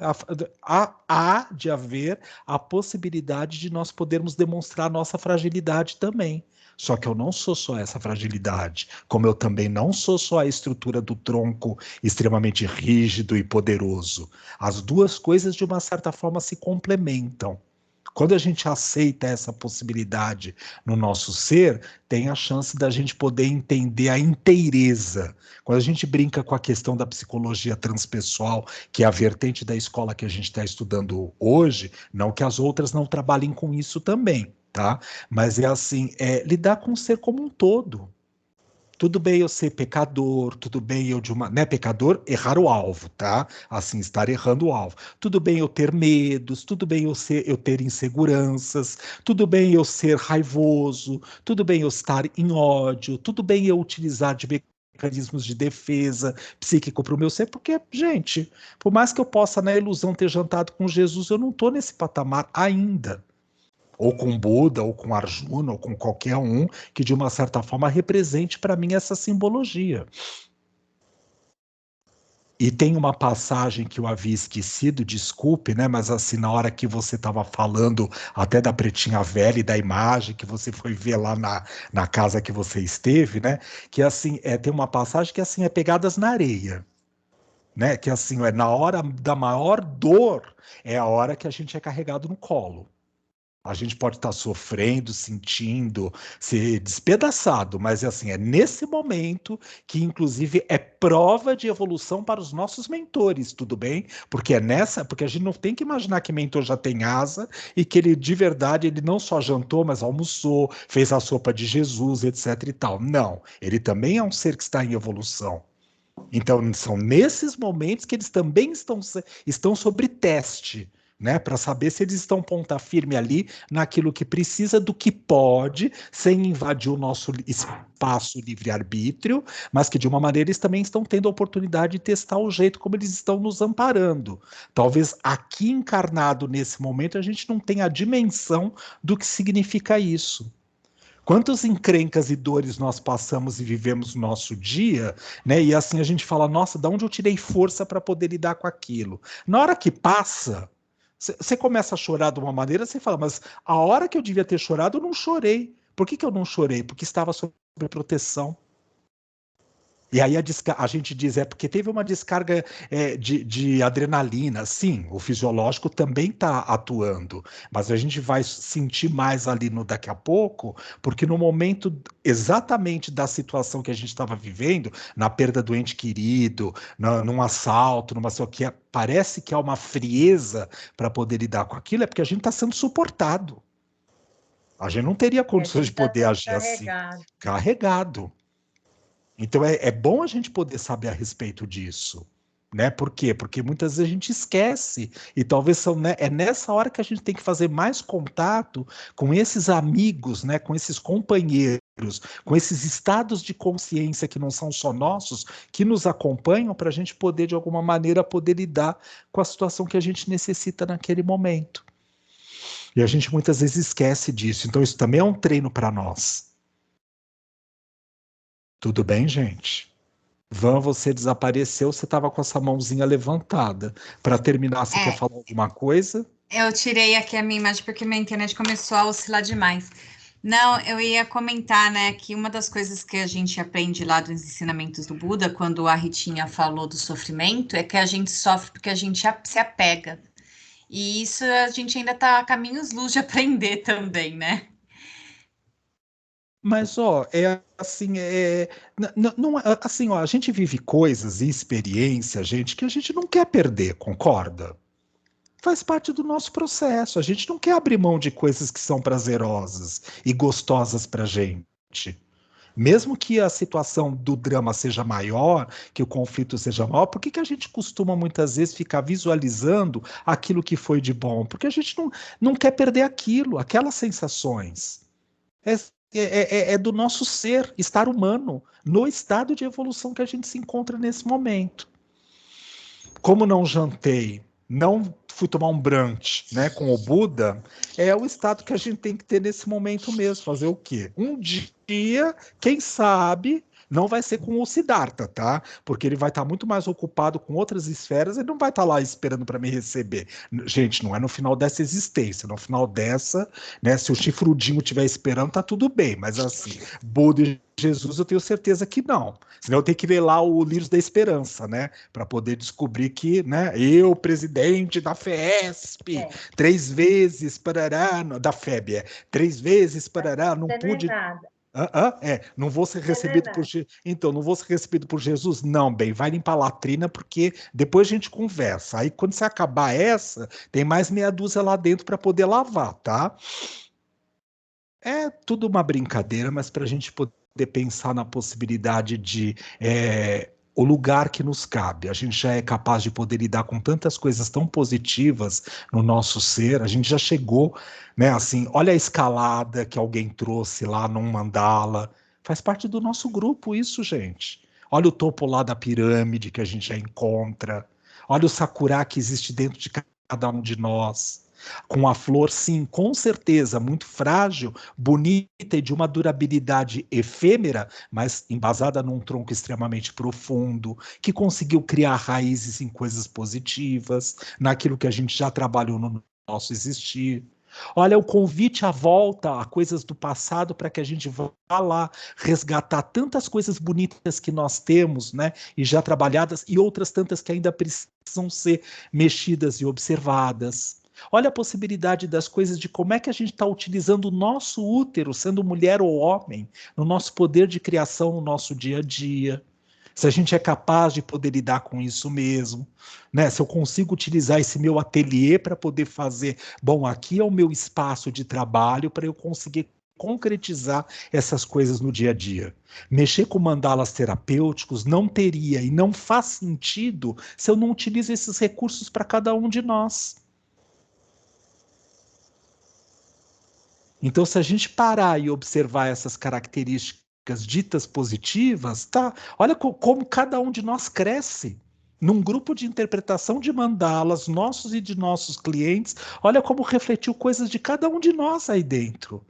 há de haver a possibilidade de nós podermos demonstrar nossa fragilidade também. Só que eu não sou só essa fragilidade, como eu também não sou só a estrutura do tronco extremamente rígido e poderoso. As duas coisas, de uma certa forma, se complementam. Quando a gente aceita essa possibilidade no nosso ser, tem a chance da gente poder entender a inteireza. Quando a gente brinca com a questão da psicologia transpessoal, que é a vertente da escola que a gente está estudando hoje, não que as outras não trabalhem com isso também, tá? Mas é assim, lidar com o ser como um todo. Tudo bem eu ser pecador, tudo bem eu né, pecador, errar o alvo, tá? Assim, estar errando o alvo. Tudo bem eu ter medos, tudo bem eu ter inseguranças, tudo bem eu ser raivoso, tudo bem eu estar em ódio, tudo bem eu utilizar de mecanismos de defesa psíquico para o meu ser, porque, gente, por mais que eu possa na ilusão ter jantado com Jesus, eu não estou nesse patamar ainda. Ou com Buda, ou com Arjuna, ou com qualquer um que de uma certa forma represente para mim essa simbologia. E tem uma passagem que eu havia esquecido, desculpe, né? Mas assim, na hora que você estava falando até da pretinha velha e da imagem que você foi ver lá na casa que você esteve, né? Que assim, tem uma passagem que assim é pegadas na areia. Né? Que assim, na hora da maior dor, é a hora que a gente é carregado no colo. A gente pode estar sofrendo, sentindo, ser despedaçado, mas assim, é nesse momento que, inclusive, é prova de evolução para os nossos mentores, tudo bem? Porque porque a gente não tem que imaginar que mentor já tem asa e que ele, de verdade, ele não só jantou, mas almoçou, fez a sopa de Jesus, etc e tal. Não, ele também é um ser que está em evolução. Então, são nesses momentos que eles também estão sobre teste, né, para saber se eles estão ponta firme ali naquilo que precisa, do que pode, sem invadir o nosso espaço livre-arbítrio, mas que de uma maneira eles também estão tendo a oportunidade de testar o jeito como eles estão nos amparando. Talvez aqui encarnado nesse momento a gente não tenha a dimensão do que significa isso. Quantas encrencas e dores nós passamos e vivemos no nosso dia, né? E assim a gente fala, nossa, de onde eu tirei força para poder lidar com aquilo? Na hora que passa, você começa a chorar de uma maneira, você fala, mas a hora que eu devia ter chorado, eu não chorei. Por que eu não chorei? Porque estava sob proteção. E aí a gente diz, porque teve uma descarga de adrenalina. Sim, o fisiológico também está atuando, mas a gente vai sentir mais ali no daqui a pouco, porque no momento exatamente da situação que a gente estava vivendo, na perda do ente querido, num assalto, parece que há uma frieza para poder lidar com aquilo, é porque a gente está sendo suportado. A gente não teria condições de poder agir assim. Carregado. Então é bom a gente poder saber a respeito disso, né? Por quê? Porque muitas vezes a gente esquece, e talvez é nessa hora que a gente tem que fazer mais contato com esses amigos, né? Com esses companheiros, com esses estados de consciência que não são só nossos, que nos acompanham para a gente poder, de alguma maneira, poder lidar com a situação que a gente necessita naquele momento. E a gente muitas vezes esquece disso, então isso também é um treino para nós. Tudo bem, gente? Van, você desapareceu, você estava com essa mãozinha levantada. Para terminar, você quer falar alguma coisa? Eu tirei aqui a minha imagem porque minha internet começou a oscilar demais. Não, eu ia comentar, né, que uma das coisas que a gente aprende lá dos ensinamentos do Buda, quando a Ritinha falou do sofrimento, é que a gente sofre porque a gente se apega. E isso a gente ainda está a caminhos luz de aprender também, né? Mas, assim, a gente vive coisas e experiências, gente, que a gente não quer perder, concorda? Faz parte do nosso processo. A gente não quer abrir mão de coisas que são prazerosas e gostosas pra gente. Mesmo que a situação do drama seja maior, que o conflito seja maior, por que a gente costuma muitas vezes ficar visualizando aquilo que foi de bom? Porque a gente não quer perder aquilo, aquelas sensações. É do nosso ser, estar humano, no estado de evolução que a gente se encontra nesse momento. Como não jantei, não fui tomar um brunch, né, com o Buda, é o estado que a gente tem que ter nesse momento mesmo. Fazer o quê? Um dia, quem sabe, não vai ser com o Siddhartha, tá? Porque ele vai estar muito mais ocupado com outras esferas, ele não vai estar lá esperando para me receber. Gente, não é no final dessa existência, no final dessa, né, se o chifrudinho estiver esperando, tá tudo bem, mas assim, Buda e Jesus eu tenho certeza que não. Senão eu tenho que ler lá o Livros da Esperança, né, para poder descobrir que, né, eu, presidente da FESP, 3 vezes parará, da FEB, 3 vezes parará, não pude... não vou ser recebido por então, não vou ser recebido por Jesus? Não, bem, vai limpar a latrina porque depois a gente conversa. Aí quando você acabar essa, tem mais meia dúzia lá dentro para poder lavar, tá? É tudo uma brincadeira, mas para a gente poder pensar na possibilidade de o lugar que nos cabe. A gente já é capaz de poder lidar com tantas coisas tão positivas no nosso ser, a gente já chegou, né, assim, olha a escalada que alguém trouxe lá num mandala, faz parte do nosso grupo isso, gente. Olha o topo lá da pirâmide que a gente já encontra, olha o sakura que existe dentro de cada um de nós. Com a flor, sim, com certeza, muito frágil, bonita e de uma durabilidade efêmera, mas embasada num tronco extremamente profundo, que conseguiu criar raízes em coisas positivas, naquilo que a gente já trabalhou no nosso existir. Olha, o convite à volta a coisas do passado para que a gente vá lá resgatar tantas coisas bonitas que nós temos, né, e já trabalhadas, e outras tantas que ainda precisam ser mexidas e observadas. Olha a possibilidade das coisas, de como é que a gente está utilizando o nosso útero, sendo mulher ou homem, no nosso poder de criação, no nosso dia a dia. Se a gente é capaz de poder lidar com isso mesmo, né? Se eu consigo utilizar esse meu ateliê para poder fazer, bom, aqui é o meu espaço de trabalho para eu conseguir concretizar essas coisas no dia a dia. Mexer com mandalas terapêuticos não teria e não faz sentido se eu não utilizo esses recursos para cada um de nós. Então, se a gente parar e observar essas características ditas positivas, tá? Olha como cada um de nós cresce. Num grupo de interpretação de mandalas, nossos e de nossos clientes, olha como refletiu coisas de cada um de nós aí dentro.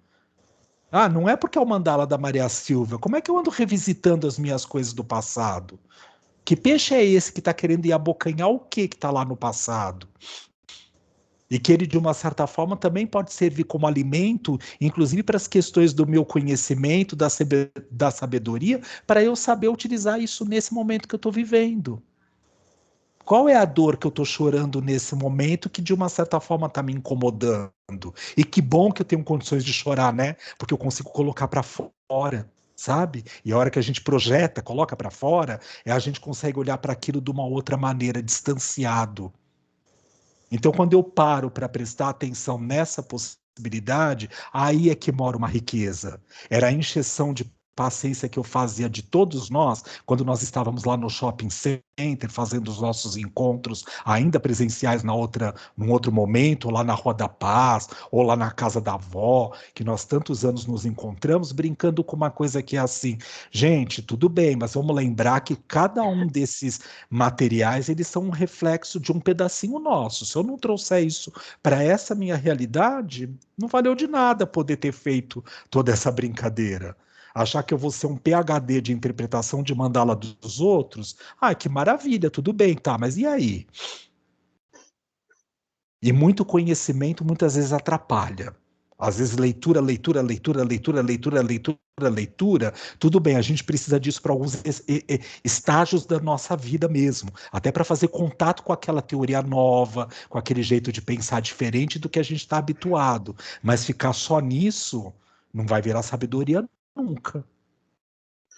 Ah, não é porque é o mandala da Maria Silvia. Como é que eu ando revisitando as minhas coisas do passado? Que peixe é esse que está querendo ir abocanhar o que está lá no passado? E que ele, de uma certa forma, também pode servir como alimento, inclusive para as questões do meu conhecimento, da sabedoria, para eu saber utilizar isso nesse momento que eu estou vivendo. Qual é a dor que eu estou chorando nesse momento que, de uma certa forma, está me incomodando? E que bom que eu tenho condições de chorar, né? Porque eu consigo colocar para fora, sabe? E a hora que a gente projeta, coloca para fora, a gente consegue olhar para aquilo de uma outra maneira, distanciado. Então, quando eu paro para prestar atenção nessa possibilidade, aí é que mora uma riqueza. Era a encheção de paciência que eu fazia de todos nós, quando nós estávamos lá no shopping center, fazendo os nossos encontros, ainda presenciais num outro momento, ou lá na Rua da Paz, ou lá na casa da avó, que nós tantos anos nos encontramos, brincando com uma coisa que é assim, gente, tudo bem, mas vamos lembrar que cada um desses materiais, eles são um reflexo de um pedacinho nosso. Se eu não trouxer isso para essa minha realidade, não valeu de nada poder ter feito toda essa brincadeira. Achar que eu vou ser um PhD de interpretação de mandala dos outros, que maravilha, tudo bem, tá, mas e aí? E muito conhecimento muitas vezes atrapalha. Às vezes leitura, tudo bem, a gente precisa disso para alguns estágios da nossa vida mesmo, até para fazer contato com aquela teoria nova, com aquele jeito de pensar diferente do que a gente está habituado. Mas ficar só nisso não vai virar sabedoria nunca.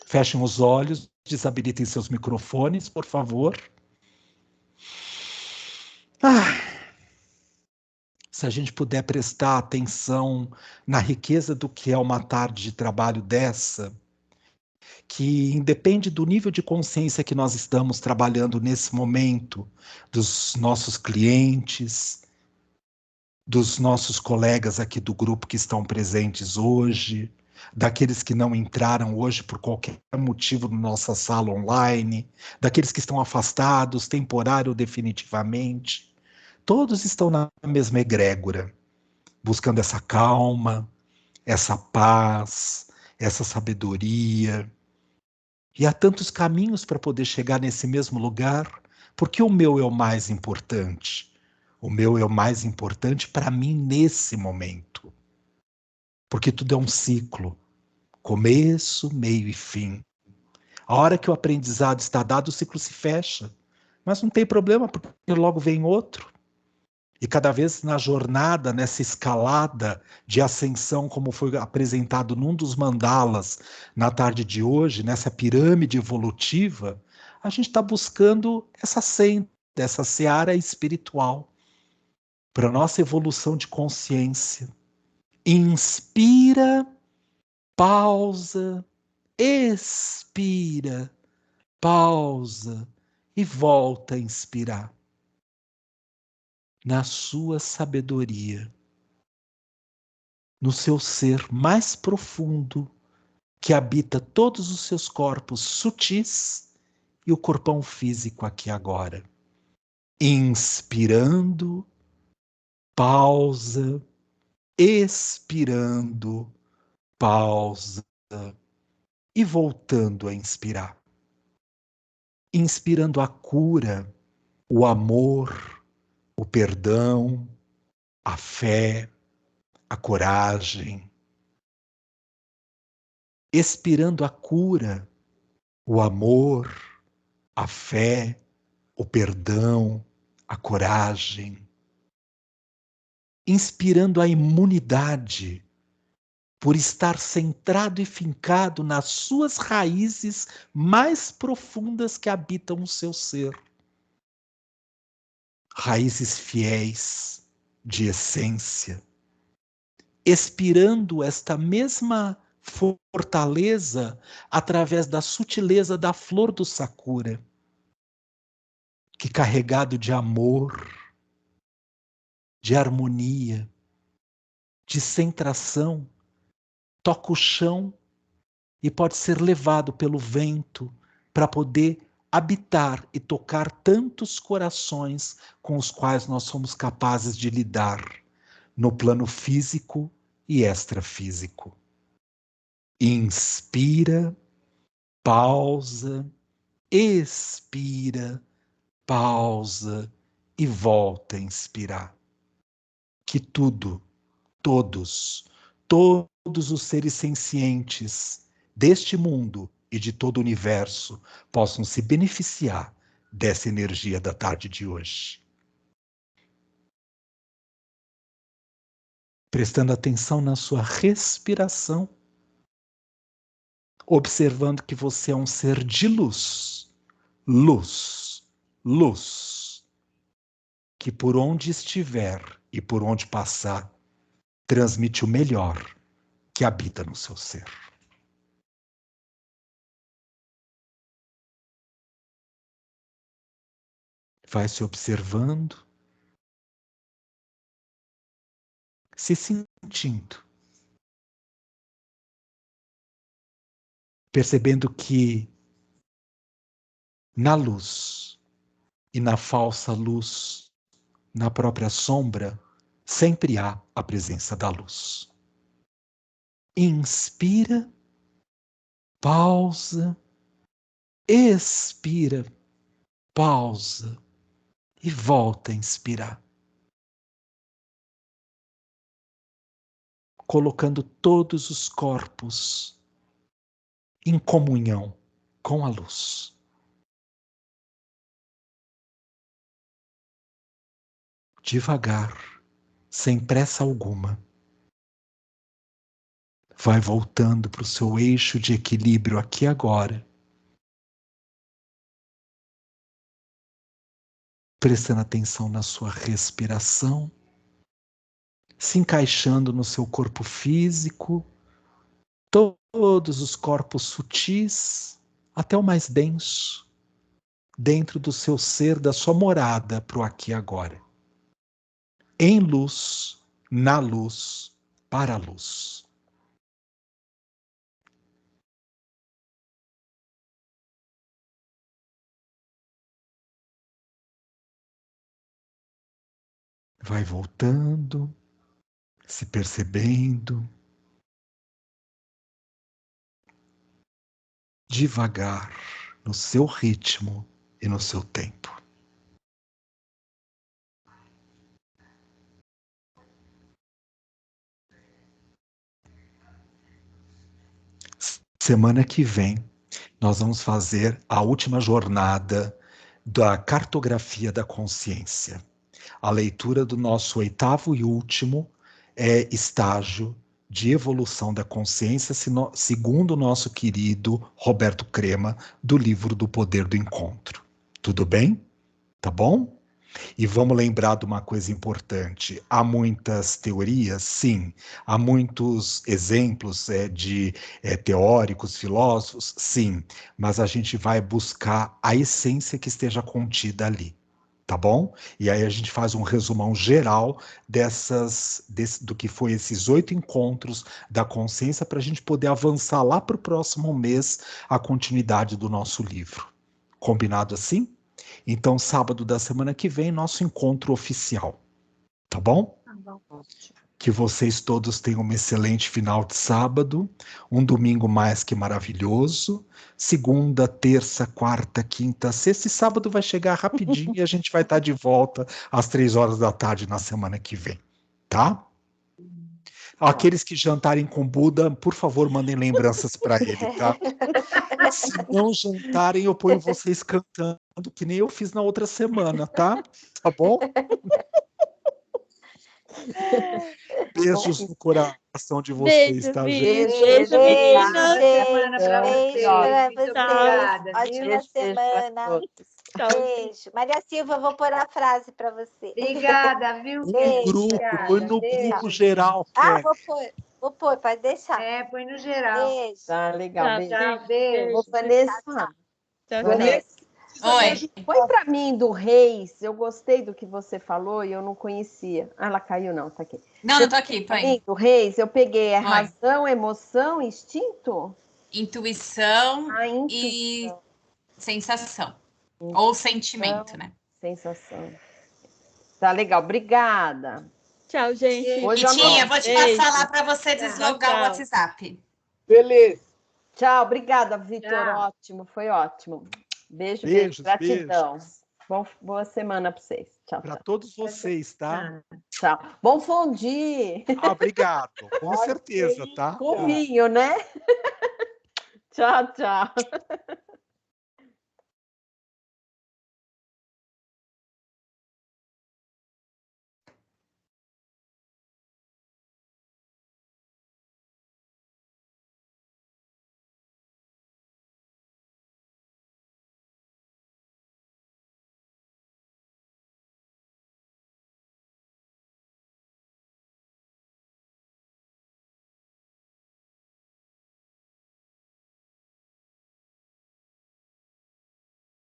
Fechem os olhos, desabilitem seus microfones, por favor. Se a gente puder prestar atenção na riqueza do que é uma tarde de trabalho dessa, que independe do nível de consciência que nós estamos trabalhando nesse momento, dos nossos clientes, dos nossos colegas aqui do grupo que estão presentes hoje, daqueles que não entraram hoje por qualquer motivo na nossa sala online, daqueles que estão afastados, temporário ou definitivamente, todos estão na mesma egrégora, buscando essa calma, essa paz, essa sabedoria. E há tantos caminhos para poder chegar nesse mesmo lugar, porque o meu é o mais importante. O meu é o mais importante para mim nesse momento. Porque tudo é um ciclo. Começo, meio e fim. A hora que o aprendizado está dado, o ciclo se fecha. Mas não tem problema, porque logo vem outro. E cada vez na jornada, nessa escalada de ascensão, como foi apresentado num dos mandalas na tarde de hoje, nessa pirâmide evolutiva, a gente está buscando essa senda, essa seara espiritual, para a nossa evolução de consciência. Inspira, pausa, expira, pausa e volta a inspirar. Na sua sabedoria, no seu ser mais profundo, que habita todos os seus corpos sutis e o corpão físico aqui agora. Inspirando, pausa, expirando, pausa e voltando a inspirar. Inspirando a cura, o amor, o perdão, a fé, a coragem. Expirando a cura, o amor, a fé, o perdão, a coragem. inspirando a imunidade por estar centrado e fincado nas suas raízes mais profundas que habitam o seu ser. Raízes fiéis, de essência, expirando esta mesma fortaleza através da sutileza da flor do sakura, que carregado de amor, de harmonia, de centração, toca o chão e pode ser levado pelo vento para poder habitar e tocar tantos corações com os quais nós somos capazes de lidar no plano físico e extrafísico. Inspira, pausa, expira, pausa e volta a inspirar. Que tudo, todos os seres sencientes deste mundo e de todo o universo possam se beneficiar dessa energia da tarde de hoje. Prestando atenção na sua respiração, observando que você é um ser de luz, luz, luz, que por onde estiver e por onde passar, transmite o melhor que habita no seu ser. Vai se observando, se sentindo, percebendo que na luz e na falsa luz, na própria sombra, sempre há a presença da luz. Inspira, pausa, expira, pausa e volta a inspirar. Colocando todos os corpos em comunhão com a luz. Devagar, sem pressa alguma, vai voltando para o seu eixo de equilíbrio aqui agora, prestando atenção na sua respiração, se encaixando no seu corpo físico, todos os corpos sutis, até o mais denso, dentro do seu ser, da sua morada para o aqui e agora. Em luz, na luz, para a luz. Vai voltando, se percebendo, devagar, no seu ritmo e no seu tempo. Semana que vem, nós vamos fazer a última jornada da cartografia da consciência. A leitura do nosso 8º e último estágio de evolução da consciência, segundo o nosso querido Roberto Crema, do livro do Poder do Encontro. Tudo bem? Tá bom? E vamos lembrar de uma coisa importante. Há muitas teorias, sim. Há muitos exemplos de teóricos, filósofos, sim. Mas a gente vai buscar a essência que esteja contida ali. Tá bom? E aí a gente faz um resumão geral do que foi esses 8 encontros da consciência para a gente poder avançar lá para o próximo mês a continuidade do nosso livro. Combinado assim? Então, sábado da semana que vem, nosso encontro oficial. Tá bom? Tá bom. Que vocês todos tenham um excelente final de sábado, um domingo mais que maravilhoso. Segunda, terça, quarta, quinta, sexta e sábado vai chegar rapidinho e a gente vai estar de volta às 3 horas da tarde na semana que vem. Tá? Aqueles que jantarem com Buda, por favor, mandem lembranças para ele, tá? Se não jantarem, eu ponho vocês cantando, que nem eu fiz na outra semana, tá? Tá bom? Beijos no coração de vocês, Beijo, tá, Vitor. gente? Beijo, menina. Semana para Beijo vocês. pra Muito vocês. obrigada, viu? Ótima Beijo pra semana. todos. Tchau. Beijo. Maria Silva, eu vou pôr a frase para você. Obrigada, viu? No Beijo. grupo, Obrigada, põe no beijo. grupo geral, Ah, Fé. vou pôr, pode deixar. É, põe no geral. Beijo. Tá legal, Tchau, beijo. Tchau, beijo. Ô, Vanessa, Tchau, tchau. Vanessa, Oi. põe para mim do Reis. Eu gostei do que você falou e eu não conhecia. Ah, ela caiu, não, tá aqui. Não, não tô aqui, Pra põe. mim, do Reis, eu peguei Oi. razão, emoção, instinto? Intuição A e intuição, sensação. Ou sentimento, né? sensação. Tá legal, obrigada. Tchau, gente. Hoje eu Vitinha, não- vou te Beijo. passar lá para você deslogar o Tchau. WhatsApp. Beleza. Tchau, obrigada, Vitor. Tchau. Ótimo, foi ótimo. Beijo, Beijos, gratidão. Boa semana para vocês. Tchau, Para tchau. todos vocês, tá? Tchau. Bom fondue Ah, obrigado. Com certeza, tá? com vinho, né? Tchau, tchau.